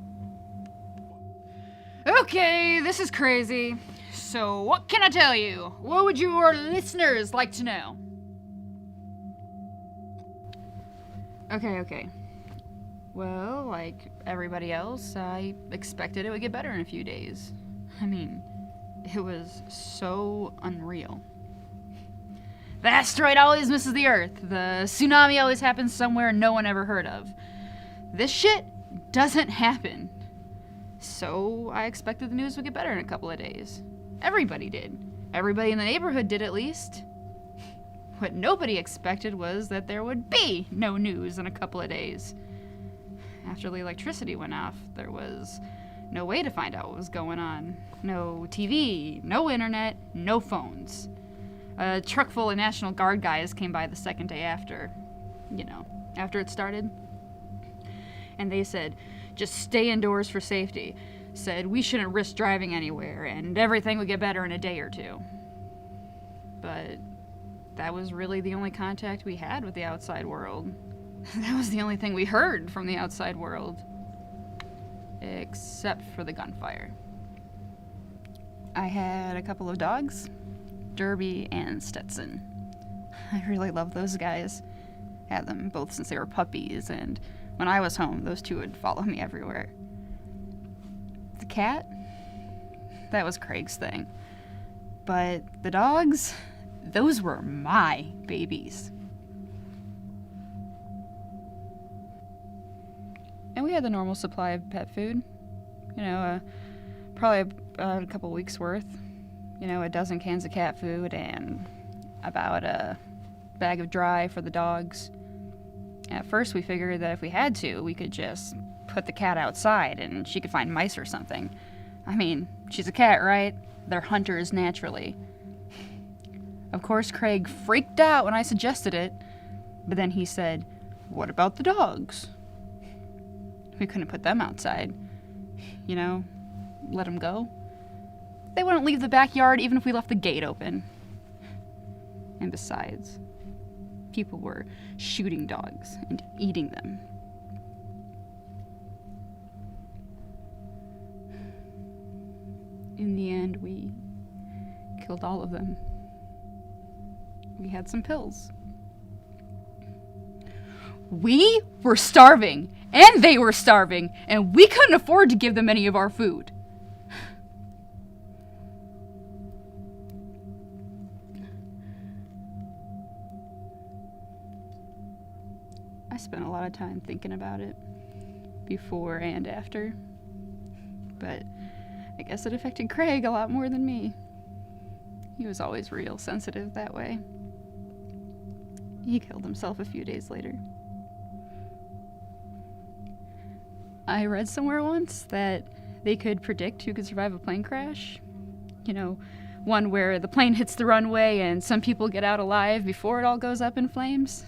Okay, this is crazy. So what can I tell you? What would your listeners like to know? Okay. Well, like everybody else, I expected it would get better in a few days. I mean, it was so unreal. The asteroid always misses the Earth. The tsunami always happens somewhere no one ever heard of. This shit doesn't happen. So I expected the news would get better in a couple of days. Everybody did. Everybody in the neighborhood did, at least. What nobody expected was that there would be no news in a couple of days. After the electricity went off, there was no way to find out what was going on. No TV, no internet, no phones. A truck full of National Guard guys came by the second day after, after it started. And they said, just stay indoors for safety. Said we shouldn't risk driving anywhere, and everything would get better in a day or two. But that was really the only contact we had with the outside world. That was the only thing we heard from the outside world. Except for the gunfire. I had a couple of dogs, Derby and Stetson. I really love those guys. Had them both since they were puppies, and when I was home, those two would follow me everywhere. The cat? That was Craig's thing. But the dogs? Those were my babies. And we had the normal supply of pet food. You know, probably a couple weeks worth. You know, a dozen cans of cat food and about a bag of dry for the dogs. At first we figured that if we had to, we could just put the cat outside and she could find mice or something. I mean, she's a cat, right? They're hunters naturally. Of course, Craig freaked out when I suggested it, but then he said, "What about the dogs?" We couldn't put them outside. You know, let them go. They wouldn't leave the backyard even if we left the gate open. And besides, people were shooting dogs and eating them. In the end, we killed all of them. We had some pills. We were starving, and they were starving, and we couldn't afford to give them any of our food. I spent a lot of time thinking about it, before and after, but I guess it affected Craig a lot more than me. He was always real sensitive that way. He killed himself a few days later. I read somewhere once that they could predict who could survive a plane crash. You know, one where the plane hits the runway and some people get out alive before it all goes up in flames.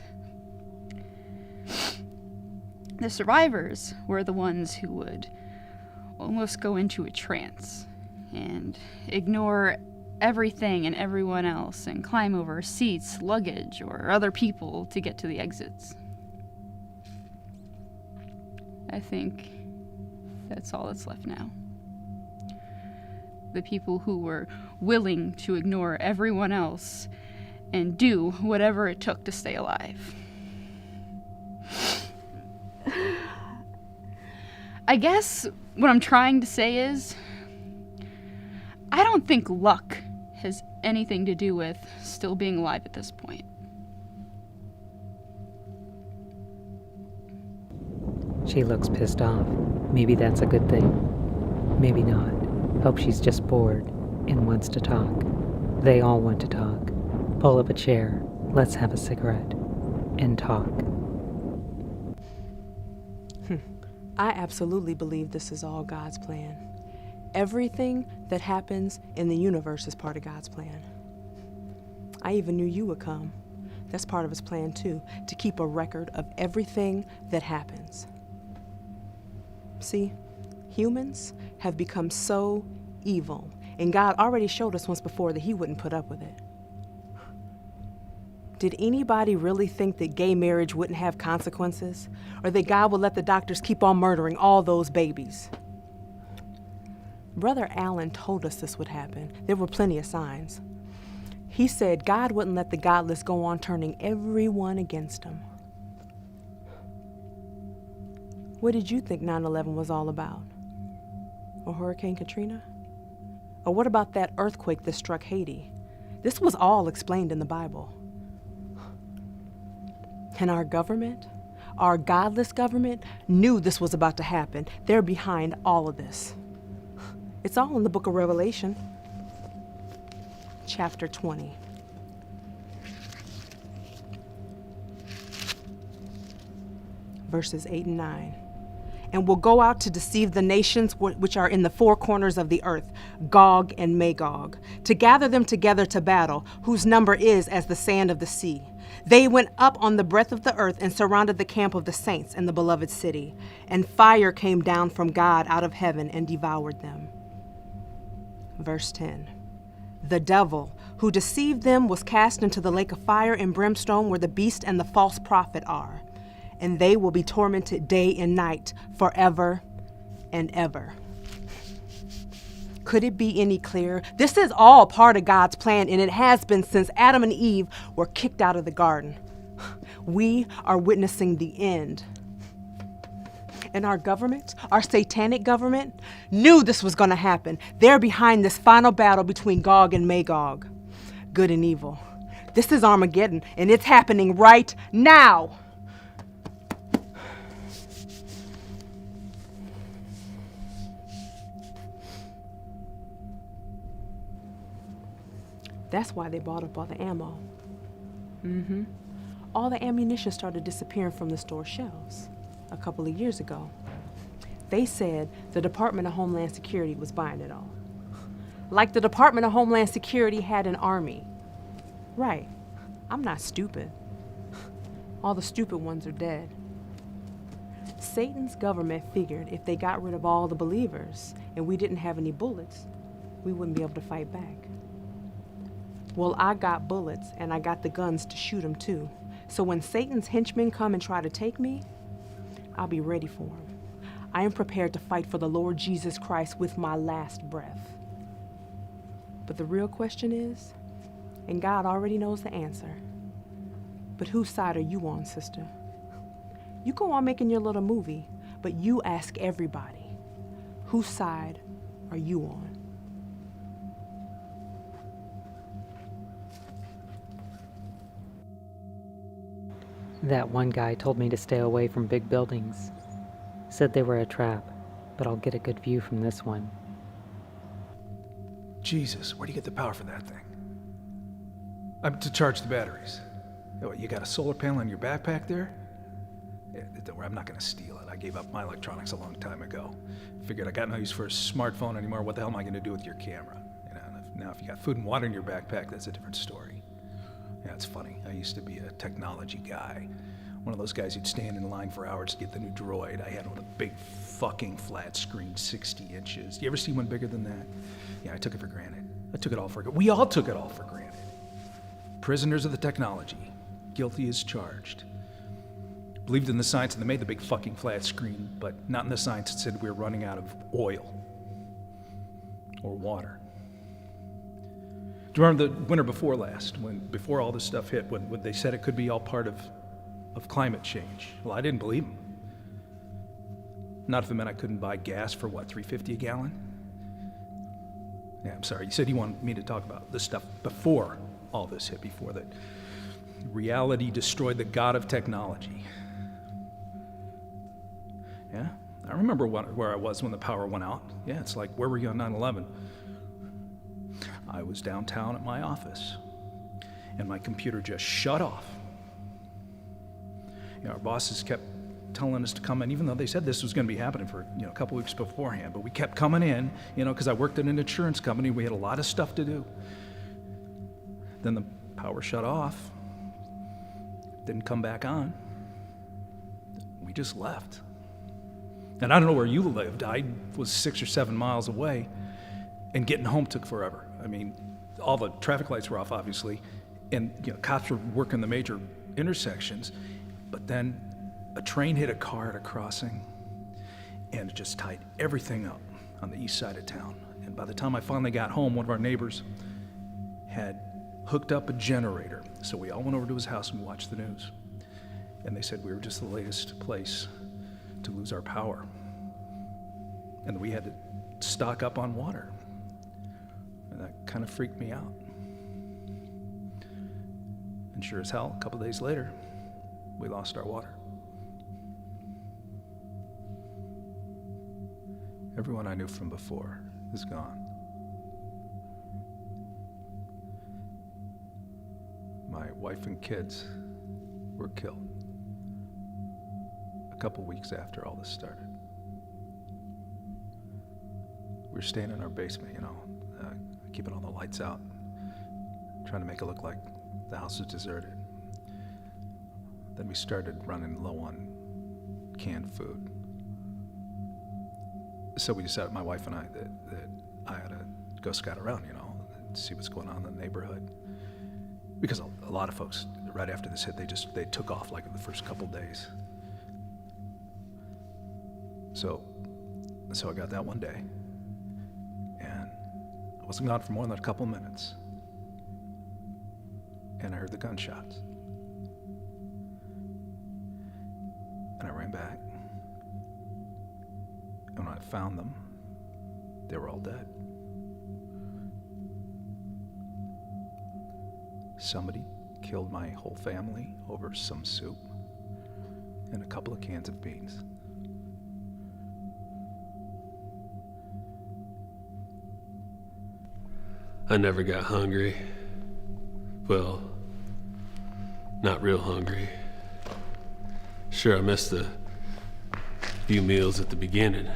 The survivors were the ones who would almost go into a trance and ignore everything and everyone else and climb over seats, luggage, or other people to get to the exits. I think that's all that's left now. The people who were willing to ignore everyone else and do whatever it took to stay alive. I guess what I'm trying to say is, I don't think luck has anything to do with still being alive at this point. She looks pissed off. Maybe that's a good thing. Maybe not. Hope she's just bored and wants to talk. They all want to talk. Pull up a chair. Let's have a cigarette. And talk. I absolutely believe this is all God's plan. Everything that happens in the universe is part of God's plan. I even knew you would come. That's part of his plan too, to keep a record of everything that happens. See, humans have become so evil, and God already showed us once before that he wouldn't put up with it. Did anybody really think that gay marriage wouldn't have consequences? Or that God would let the doctors keep on murdering all those babies? Brother Allen told us this would happen. There were plenty of signs. He said God wouldn't let the godless go on turning everyone against him. What did you think 9/11 was all about? Or Hurricane Katrina? Or what about that earthquake that struck Haiti? This was all explained in the Bible. And our government, our godless government, knew this was about to happen. They're behind all of this. It's all in the book of Revelation, chapter 20. Verses 8 and 9. And will go out to deceive the nations which are in the four corners of the earth, Gog and Magog, to gather them together to battle, whose number is as the sand of the sea. They went up on the breadth of the earth and surrounded the camp of the saints and the beloved city. And fire came down from God out of heaven and devoured them. Verse 10. The devil who deceived them was cast into the lake of fire and brimstone where the beast and the false prophet are. and they will be tormented day and night forever and ever. Could it be any clearer? This is all part of God's plan, and it has been since Adam and Eve were kicked out of the garden. We are witnessing the end. And our government, our satanic government, knew this was going to happen. They're behind this final battle between Gog and Magog, good and evil. This is Armageddon, and it's happening right now. That's why they bought up all the ammo. All the ammunition started disappearing from the store shelves a couple of years ago. They said the Department of Homeland Security was buying it all. Like the Department of Homeland Security had an army. Right. I'm not stupid. All the stupid ones are dead. Satan's government figured if they got rid of all the believers and we didn't have any bullets, we wouldn't be able to fight back. Well, I got bullets and I got the guns to shoot them too. So when Satan's henchmen come and try to take me, I'll be ready for them. I am prepared to fight for the Lord Jesus Christ with my last breath. But the real question is, and God already knows the answer, but whose side are you on, sister? You go on making your little movie, but you ask everybody, whose side are you on? That one guy told me to stay away from big buildings. Said they were a trap, but I'll get a good view from this one. Jesus, where do you get the power for that thing? To charge the batteries. Oh, you got a solar panel in your backpack there? Yeah, don't worry, I'm not gonna steal it. I gave up my electronics a long time ago. Figured I got no use for a smartphone anymore. What the hell am I gonna do with your camera? You know, now if you got food and water in your backpack, that's a different story. Yeah, it's funny. I used to be a technology guy. One of those guys who'd stand in line for hours to get the new droid. I had one with a big fucking flat screen, 60 inches. You ever see one bigger than that? Yeah, I took it for granted. We all took it all for granted. Prisoners of the technology. Guilty as charged. Believed in the science and they made the big fucking flat screen, but not in the science that said we were running out of oil or water. Do you remember the winter before last, before all this stuff hit, when they said it could be all part of climate change? Well, I didn't believe them. Not if it meant I couldn't buy gas for, what, $3.50 a gallon? Yeah, I'm sorry. You said you wanted me to talk about this stuff before all this hit, before that reality destroyed the God of technology. Yeah, I remember where I was when the power went out. Yeah, it's like, where were you on 9/11? I was downtown at my office, and my computer just shut off. You know, our bosses kept telling us to come in, even though they said this was going to be happening for a couple weeks beforehand. But we kept coming in, because I worked at an insurance company. We had a lot of stuff to do. Then the power shut off. Didn't come back on. We just left. And I don't know where you lived. I was 6 or 7 miles away, and getting home took forever. I mean, all the traffic lights were off, obviously, and cops were working the major intersections. But then a train hit a car at a crossing, and it just tied everything up on the east side of town. And by the time I finally got home, one of our neighbors had hooked up a generator. So we all went over to his house and watched the news. And they said we were just the latest place to lose our power. And that we had to stock up on water. And that kind of freaked me out. And sure as hell, a couple days later, we lost our water. Everyone I knew from before is gone. My wife and kids were killed a couple weeks after all this started. We were staying in our basement, keeping all the lights out, trying to make it look like the house was deserted. Then we started running low on canned food. So we decided, my wife and I, that I ought to go scout around, see what's going on in the neighborhood. Because a lot of folks, right after this hit, they took off like in the first couple days. So I got that one day. And I wasn't gone for more than a couple minutes. And I heard the gunshots. And I ran back. And when I found them, they were all dead. Somebody killed my whole family over some soup and a couple of cans of beans. I never got hungry. Well, not real hungry. Sure, I missed a few meals at the beginning,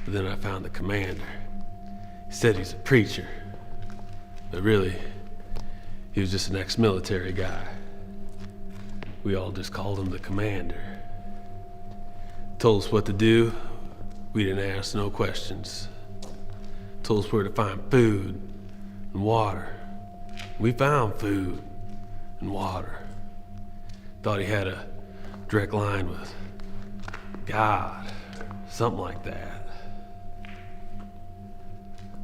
but then I found the commander. He said he's a preacher, but really, he was just an ex-military guy. We all just called him the commander. Told us what to do. We didn't ask no questions. Told us where to find food and water. We found food and water. Thought he had a direct line with God, something like that.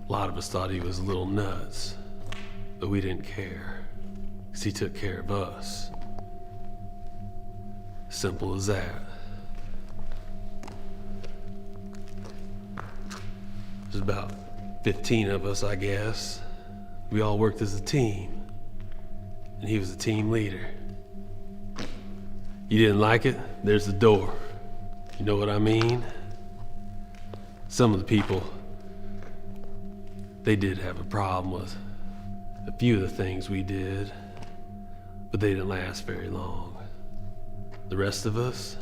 A lot of us thought he was a little nuts, but we didn't care, 'cause he took care of us. Simple as that. There's about 15 of us, I guess. We all worked as a team, and he was the team leader. You didn't like it? There's the door. You know what I mean? Some of the people, they did have a problem with a few of the things we did, but they didn't last very long. The rest of us,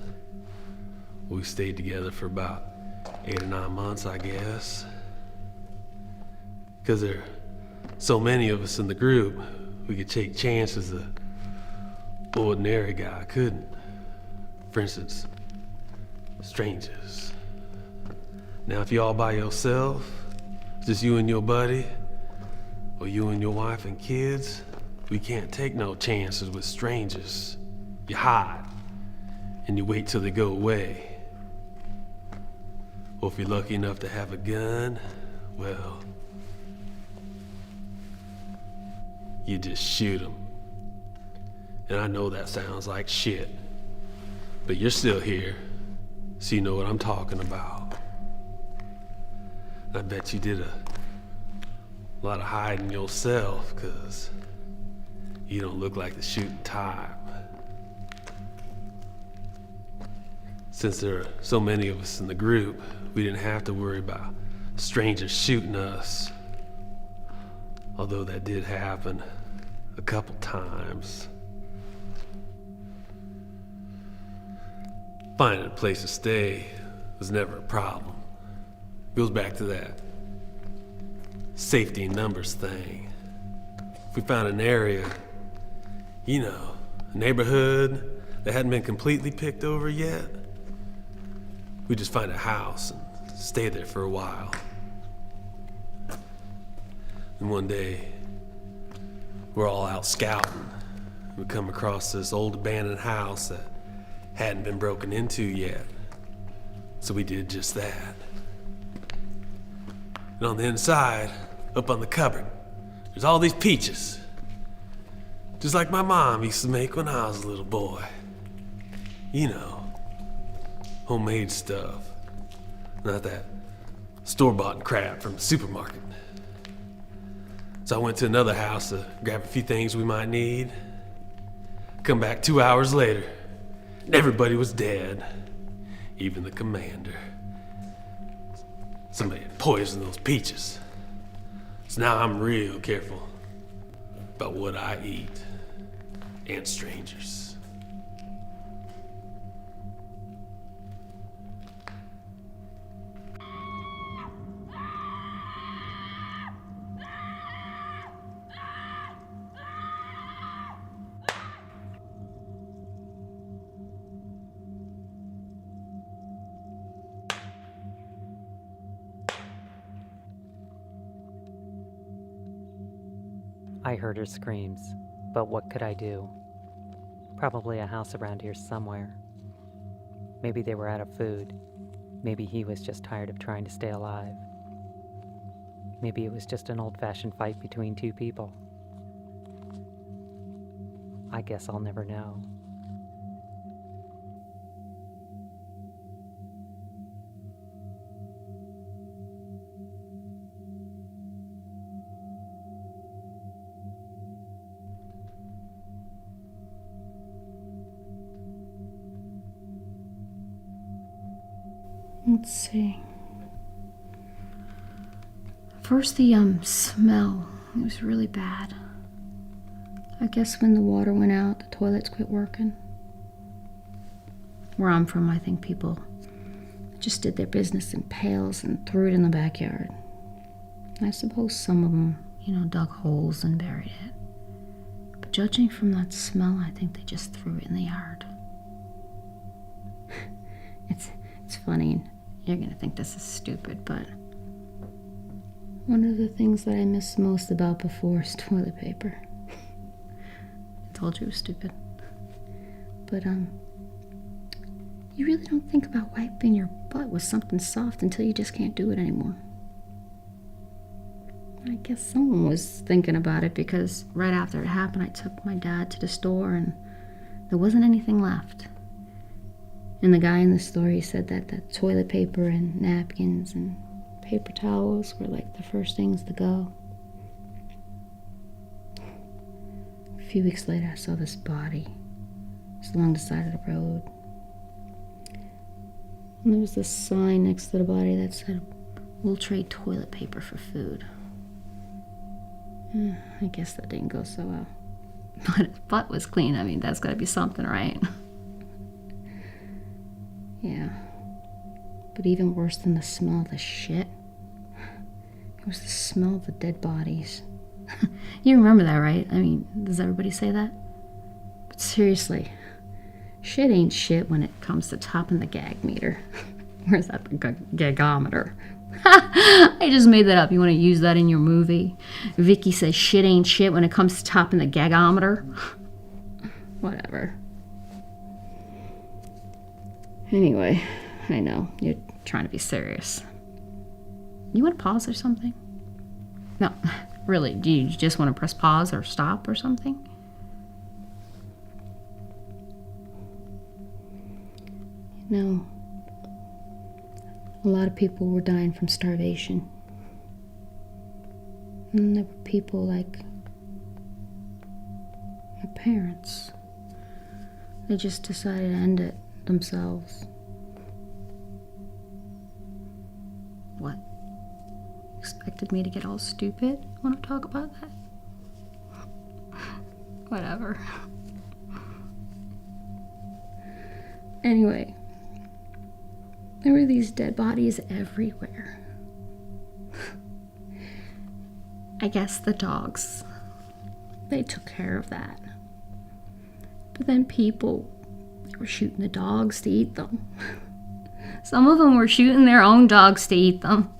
we stayed together for about 8 or 9 months, I guess. Because there are so many of us in the group, we could take chances an ordinary guy couldn't. For instance, strangers. Now, if you're all by yourself, just you and your buddy, or you and your wife and kids, we can't take no chances with strangers. You hide, and you wait till they go away. Or if you're lucky enough to have a gun, well, you just shoot them. And I know that sounds like shit, but you're still here, so you know what I'm talking about. I bet you did a lot of hiding yourself, 'cause you don't look like the shooting type. Since there are so many of us in the group, we didn't have to worry about strangers shooting us. Although that did happen a couple times. Finding a place to stay was never a problem. Goes back to that safety in numbers thing. If we found an area, you know, a neighborhood that hadn't been completely picked over yet, we'd just find a house and stay there for a while. And one day, we're all out scouting. We come across this old abandoned house that hadn't been broken into yet. So we did just that. And on the inside, up on the cupboard, there's all these peaches. Just like my mom used to make when I was a little boy. You know, homemade stuff. Not that store-bought crap from the supermarket. So I went to another house to grab a few things we might need. Come back 2 hours later, and everybody was dead. Even the commander. Somebody had poisoned those peaches. So now I'm real careful about what I eat and strangers. I heard her screams, but what could I do? Probably a house around here somewhere. Maybe they were out of food. Maybe he was just tired of trying to stay alive. Maybe it was just an old-fashioned fight between two people. I guess I'll never know. Let's see. First, the smell. It was really bad. I guess when the water went out, the toilets quit working. Where I'm from, I think people just did their business in pails and threw it in the backyard. I suppose some of them, dug holes and buried it. But judging from that smell, I think they just threw it in the yard. It's funny. You're gonna think this is stupid, but one of the things that I miss most about before is toilet paper. I told you it was stupid. But, you really don't think about wiping your butt with something soft until you just can't do it anymore. I guess someone was thinking about it because right after it happened, I took my dad to the store and there wasn't anything left. And the guy in the store, he said that the toilet paper and napkins and paper towels were like the first things to go. A few weeks later, I saw this body just along the side of the road. And there was this sign next to the body that said, "We'll trade toilet paper for food." I guess that didn't go so well. But his butt was clean. I mean, that's gotta be something, right? Yeah. But even worse than the smell of the shit, it was the smell of the dead bodies. You remember that, right? I mean, does everybody say that? But seriously, shit ain't shit when it comes to topping the gag meter. Where's that? The gagometer. I just made that up. You want to use that in your movie? Vicky says shit ain't shit when it comes to topping the gagometer. Whatever. Anyway, I know, you're trying to be serious. You want to pause or something? No, really, do you just want to press pause or stop or something? No. A lot of people were dying from starvation. And there were people like my parents. They just decided to end it themselves. What? Expected me to get all stupid when I talk about that? Whatever. Anyway, there were these dead bodies everywhere. I guess the dogs, they took care of that. But then people, they were shooting the dogs to eat them. Some of them were shooting their own dogs to eat them.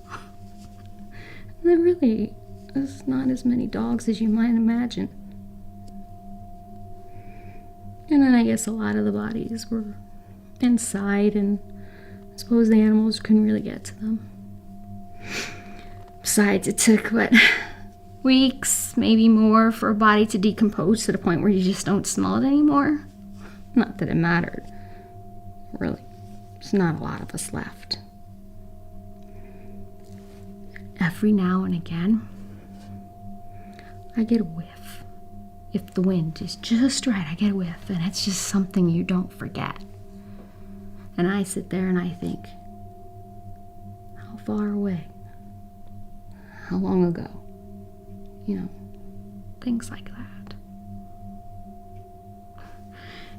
There really is not as many dogs as you might imagine. And then I guess a lot of the bodies were inside, and I suppose the animals couldn't really get to them. Besides, it took, weeks, maybe more, for a body to decompose to the point where you just don't smell it anymore. Not that it mattered. Really, there's not a lot of us left. Every now and again, I get a whiff. If the wind is just right, I get a whiff, and it's just something you don't forget. And I sit there and I think, how far away? How long ago? Things like that.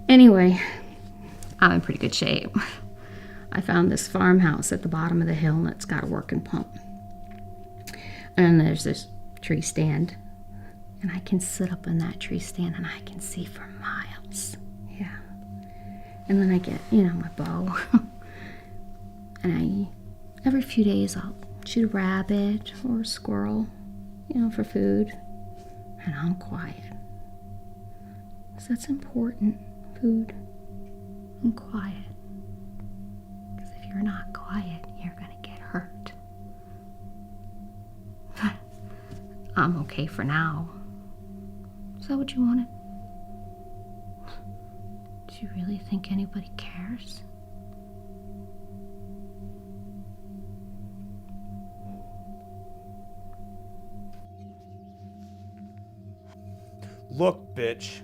Anyway, I'm in pretty good shape. I found this farmhouse at the bottom of the hill, and it's got a working pump. And there's this tree stand, and I can sit up in that tree stand and I can see for miles. Yeah. And then I get, my bow. And every few days I'll shoot a rabbit or a squirrel, for food. And I'm quiet. So that's important. Food and quiet. Because if you're you're not quiet, you're gonna get hurt. I'm okay for now. Is that what you wanted? Do you really think anybody cares? Look, bitch.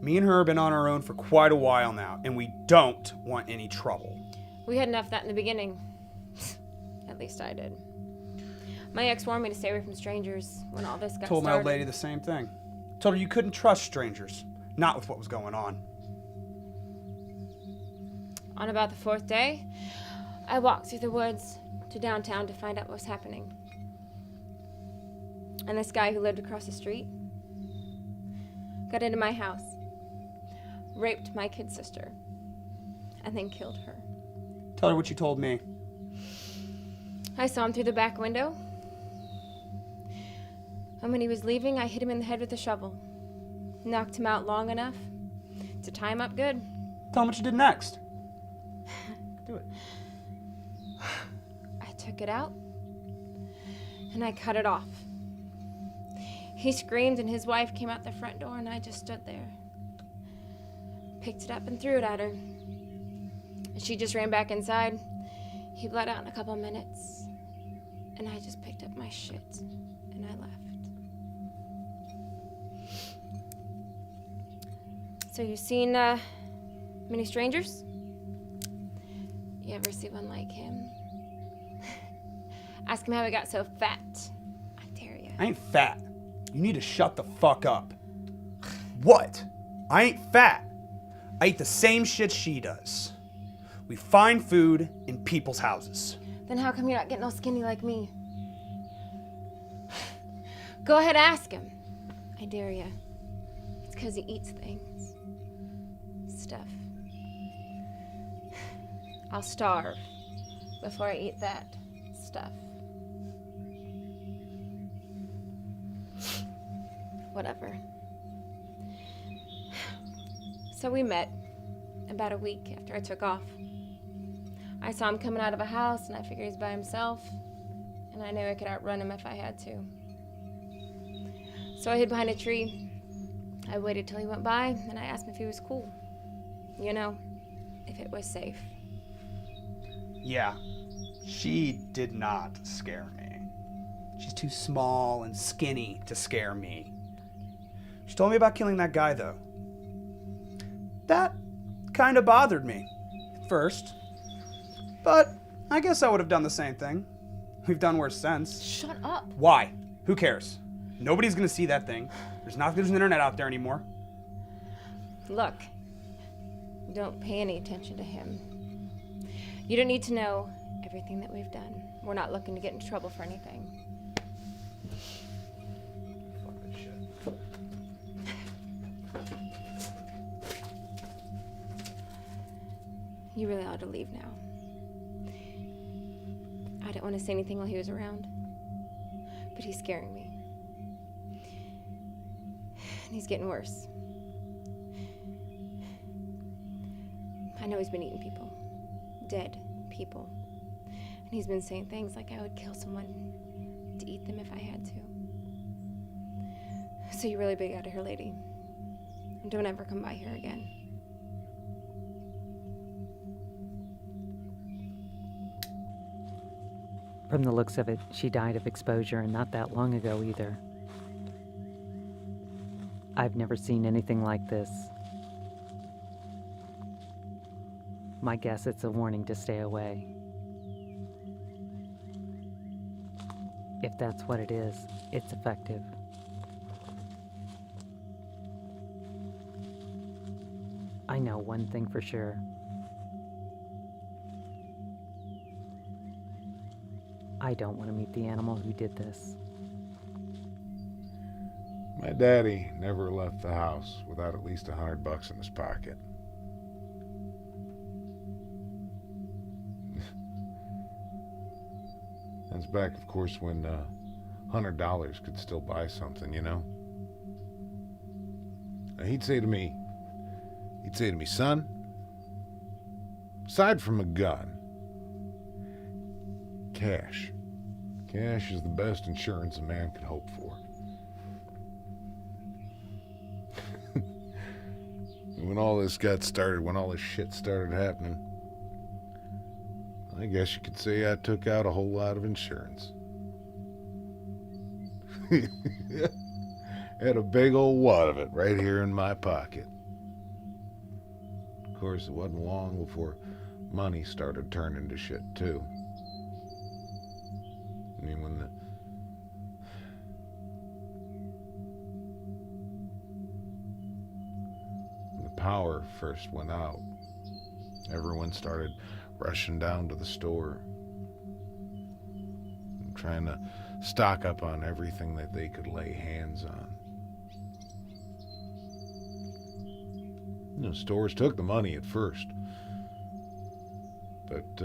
Me and her have been on our own for quite a while now, and we don't want any trouble. We had enough of that in the beginning. At least I did. My ex warned me to stay away from strangers when all this got Told my started. old lady the same thing. Told her you couldn't trust strangers. Not with what was going on. On about the 4th day, I walked through the woods to downtown to find out what was happening. And this guy who lived across the street got into my house, raped my kid sister, and then killed her. Tell her what you told me. I saw him through the back window, and when he was leaving, I hit him in the head with a shovel. Knocked him out long enough to tie him up good. Tell him what you did next. Do it. I took it out, and I cut it off. He screamed, and his wife came out the front door, and I just stood there. Picked it up and threw it at her. She just ran back inside. He bled out in a couple minutes, and I just picked up my shit, and I left. So you seen many strangers? You ever see one like him? Ask him how he got so fat. I dare you. I ain't fat. You need to shut the fuck up. What? I ain't fat. I eat the same shit she does. We find food in people's houses. Then how come you're not getting all skinny like me? Go ahead, ask him. I dare you. It's because he eats things. Stuff. I'll starve before I eat that stuff. Whatever. So we met about a week after I took off. I saw him coming out of a house, and I figured he's by himself, and I knew I could outrun him if I had to. So I hid behind a tree. I waited till he went by, and I asked him if he was cool. You know, if it was safe. Yeah, she did not scare me. She's too small and skinny to scare me. She told me about killing that guy, though. That kind of bothered me at first. But I guess I would have done the same thing. We've done worse since. Shut up. Why? Who cares? Nobody's gonna see that thing. There's an internet out there anymore. Look, don't pay any attention to him. You don't need to know everything that we've done. We're not looking to get in trouble for anything. You really ought to leave now. I didn't want to say anything while he was around, but he's scaring me. And he's getting worse. I know he's been eating people. Dead people. And he's been saying things like I would kill someone to eat them if I had to. So you're really big out of here, lady. And don't ever come by here again. From the looks of it, she died of exposure, and not that long ago either. I've never seen anything like this. My guess it's a warning to stay away. If that's what it is, it's effective. I know one thing for sure. I don't want to meet the animal who did this. My daddy never left the house without at least $100 in his pocket. That's back, of course, when $100 could still buy something, you know? And he'd say to me, son, aside from a gun, cash. Cash is the best insurance a man could hope for. When all this got started, when all this shit started happening, I guess you could say I took out a whole lot of insurance. Had a big old wad of it right here in my pocket. Of course, it wasn't long before money started turning to shit too. I mean, when the power first went out, everyone started rushing down to the store and trying to stock up on everything that they could lay hands on. You know, stores took the money at first, but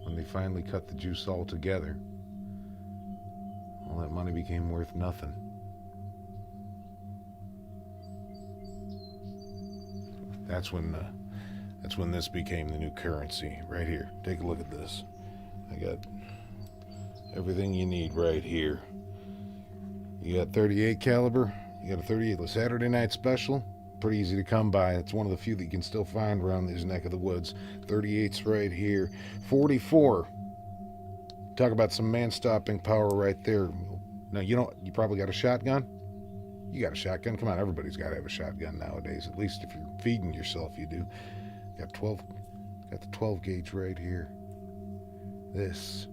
when they finally cut the juice all together, all that money became worth nothing. That's when this became the new currency. Right here. Take a look at this. I got everything you need right here. You got 38 caliber. You got a 38 Saturday night special. Pretty easy to come by. It's one of the few that you can still find around these neck of the woods. 38's right here. 44. Talk about some man-stopping power right there. Now, you probably got a shotgun? You got a shotgun? Come on, everybody's got to have a shotgun nowadays. At least if you're feeding yourself, you do. Got the 12 gauge right here. This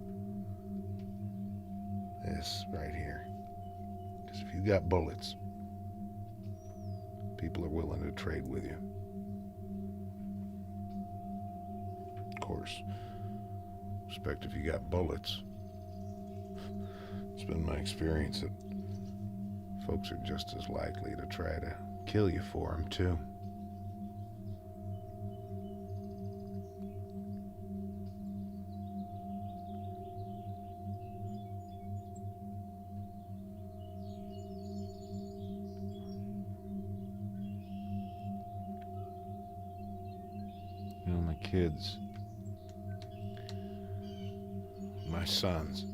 right here. Because if you got bullets, people are willing to trade with you. Of course, respect if you got bullets. It's been my experience that folks are just as likely to try to kill you for them, too. You know, my kids, my sons,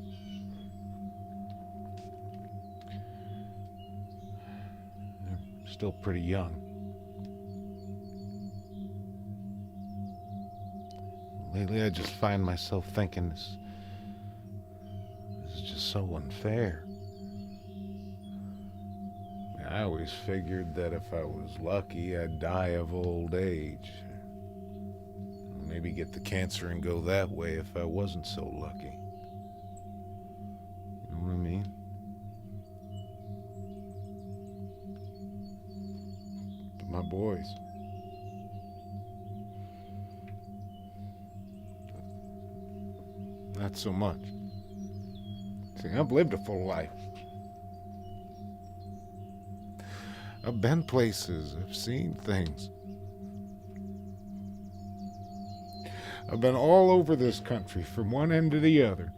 still pretty young. Lately, I just find myself thinking this is just so unfair. I always figured that if I was lucky, I'd die of old age. Maybe get the cancer and go that way if I wasn't so lucky. You know what I mean? My boys. Not so much. See, I've lived a full life. I've been places, I've seen things. I've been all over this country from one end to the other.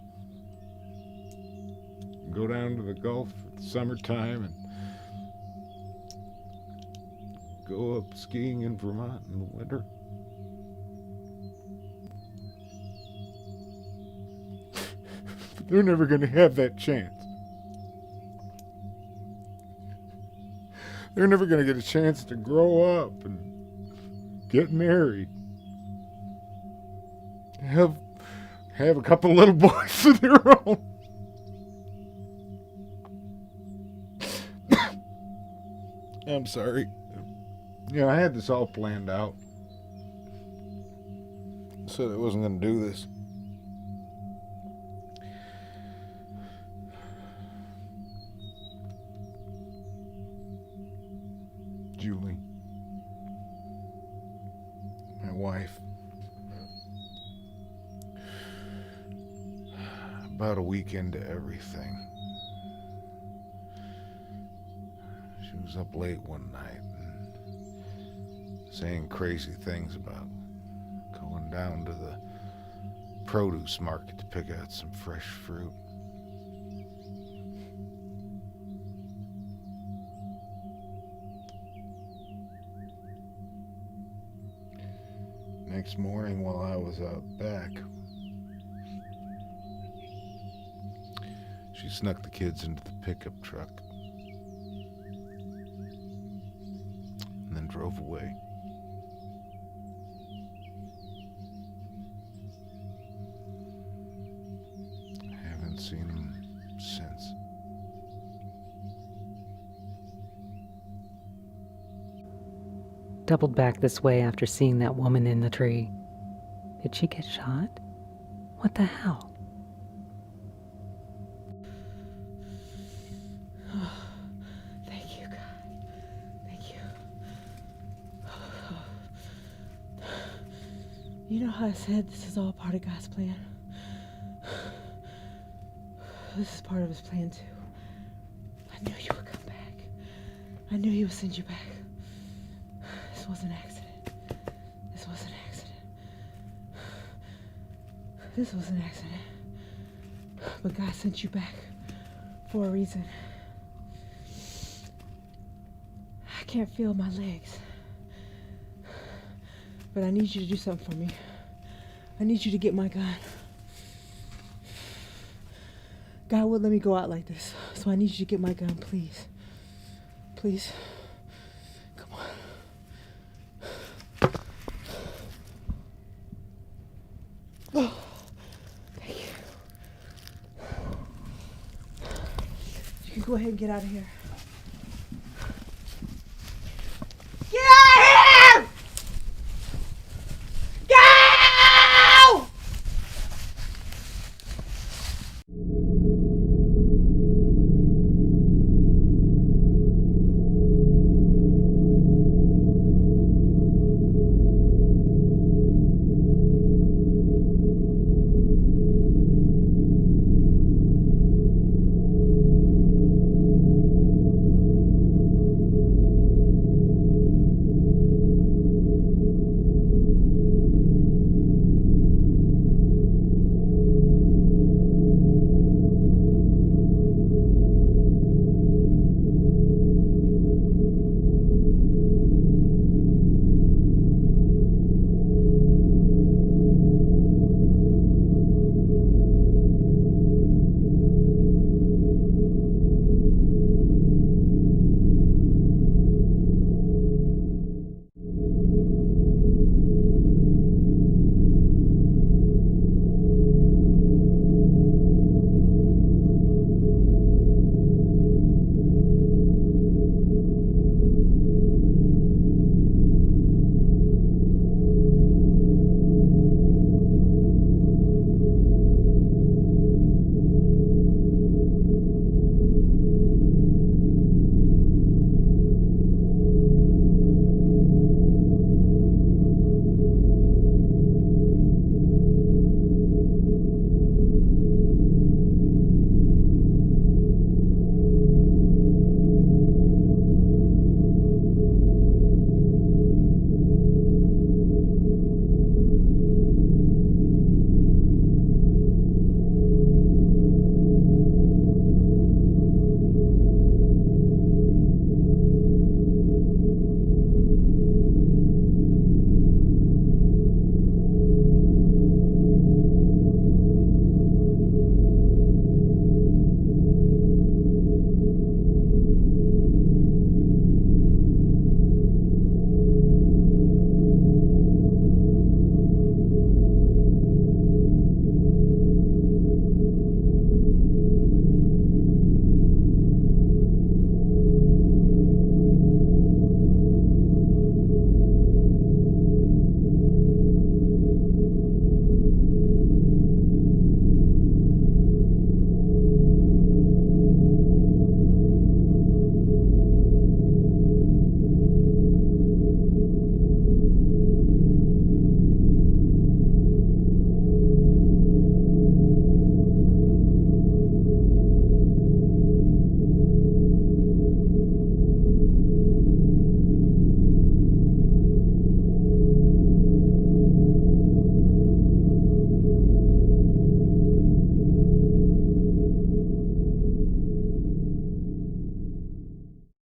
Go down to the Gulf at the summertime and go up skiing in Vermont in the winter. But they're never going to have that chance. They're never going to get a chance to grow up and get married. Have a couple little boys of their own. I'm sorry. Yeah, I had this all planned out. Said I wasn't going to do this. Julie, my wife, about a week into everything, she was up late one night and saying crazy things about going down to the produce market to pick out some fresh fruit. Next morning, while I was out back, she snuck the kids into the pickup truck and then drove away. I haven't seen them since. Doubled back this way after seeing that woman in the tree. Did she get shot? What the hell? Thank you, God. Thank you. You know how I said this is all part of God's plan? This is part of his plan too. I knew you would come back. I knew he would send you back. This was an accident. This was an accident. This was an accident. But God sent you back for a reason. I can't feel my legs. But I need you to do something for me. I need you to get my gun. God wouldn't let me go out like this. So I need you to get my gun, please. Please. Come on. Oh, thank you. You can go ahead and get out of here.